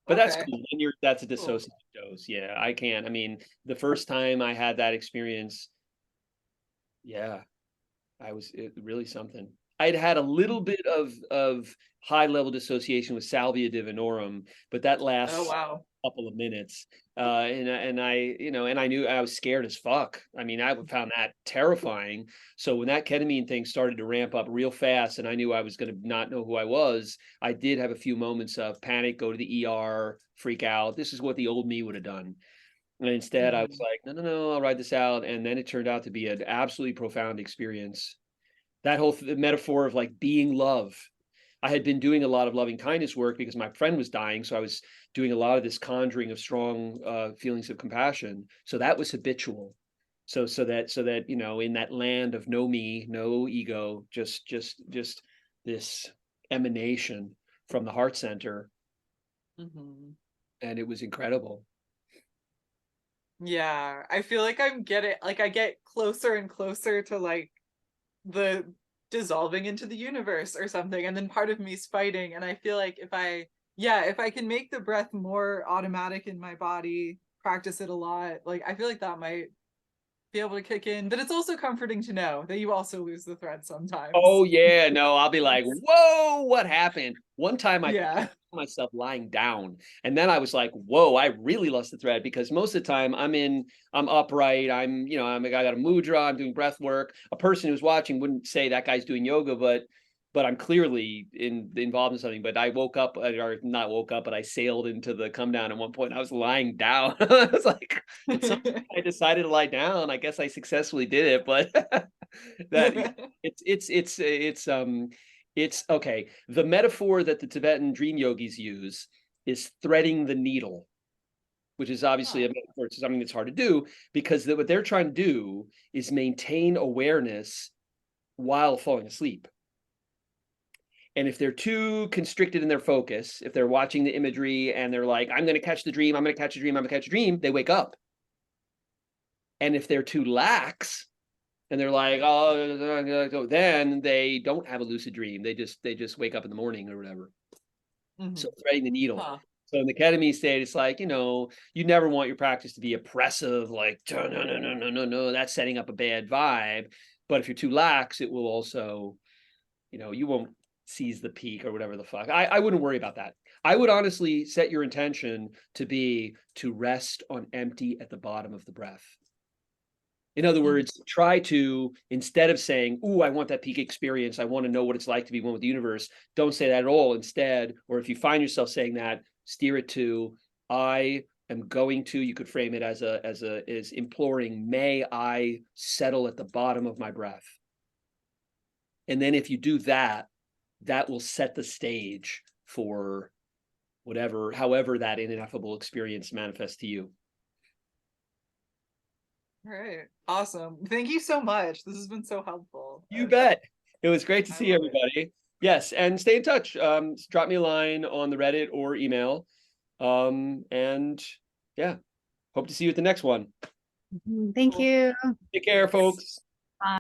But that's cool. And that's a dissociative dose. Yeah, I can't. I mean, the first time I had that experience, yeah, it was really something. I'd had a little bit of high level dissociation with salvia divinorum, but that lasts Oh wow. a couple of minutes. And I, you know, and I knew I was scared as fuck. I mean, I found that terrifying. So when that ketamine thing started to ramp up real fast, and I knew I was going to not know who I was, I did have a few moments of panic, go to the ER, freak out. This is what the old me would have done. And instead, I was like, no, I'll ride this out. And then it turned out to be an absolutely profound experience. That whole metaphor of like being love. I had been doing a lot of loving kindness work because my friend was dying. So I was doing a lot of this conjuring of strong feelings of compassion. So that was habitual. So that, you know, in that land of no me, no ego, just this emanation from the heart center. And it was incredible. Yeah, I feel like I get closer and closer to like the dissolving into the universe or something, and then part of me's fighting, and I feel like if I can make the breath more automatic in my body, practice it a lot, like I feel like that might be able to kick in. But it's also comforting to know that you also lose the thread sometimes. Oh yeah, no, I'll be like, whoa, what happened? One time I found myself lying down, and then I was like, whoa, I really lost the thread, because most of the time I'm upright, I got a mudra, I'm doing breath work. A person who's watching wouldn't say that guy's doing yoga, but I'm clearly involved in something. But I woke up, or not woke up, but I sailed into the come down at one point. I was lying down. I was like, I decided to lie down. I guess I successfully did it, but that it's okay. The metaphor that the Tibetan dream yogis use is threading the needle, which is obviously a metaphor. It's something that's hard to do, because what they're trying to do is maintain awareness while falling asleep. And if they're too constricted in their focus, if they're watching the imagery and they're like, I'm going to catch the dream, I'm going to catch a dream, I'm going to catch a dream, they wake up. And if they're too lax and they're like, oh, then they don't have a lucid dream. They just wake up in the morning or whatever. So threading the needle. So in the Ketamine-State, it's like, you know, you never want your practice to be oppressive, like, no, that's setting up a bad vibe. But if you're too lax, it will also, you know, you won't seize the peak or whatever the fuck. I wouldn't worry about that. I would honestly set your intention to rest on empty at the bottom of the breath. In other words, try to, instead of saying, ooh, I want that peak experience, I want to know what it's like to be one with the universe, don't say that at all. Instead, or if you find yourself saying that, steer it to, I am going to, you could frame it as imploring, may I settle at the bottom of my breath. And then if you do that, that will set the stage for however that ineffable experience manifests to you. All right. Awesome. Thank you so much. This has been so helpful. You bet. It was great to see everybody. Yes, and stay in touch. Drop me a line on the Reddit or email. And yeah, hope to see you at the next one. Thank you. Take care, folks.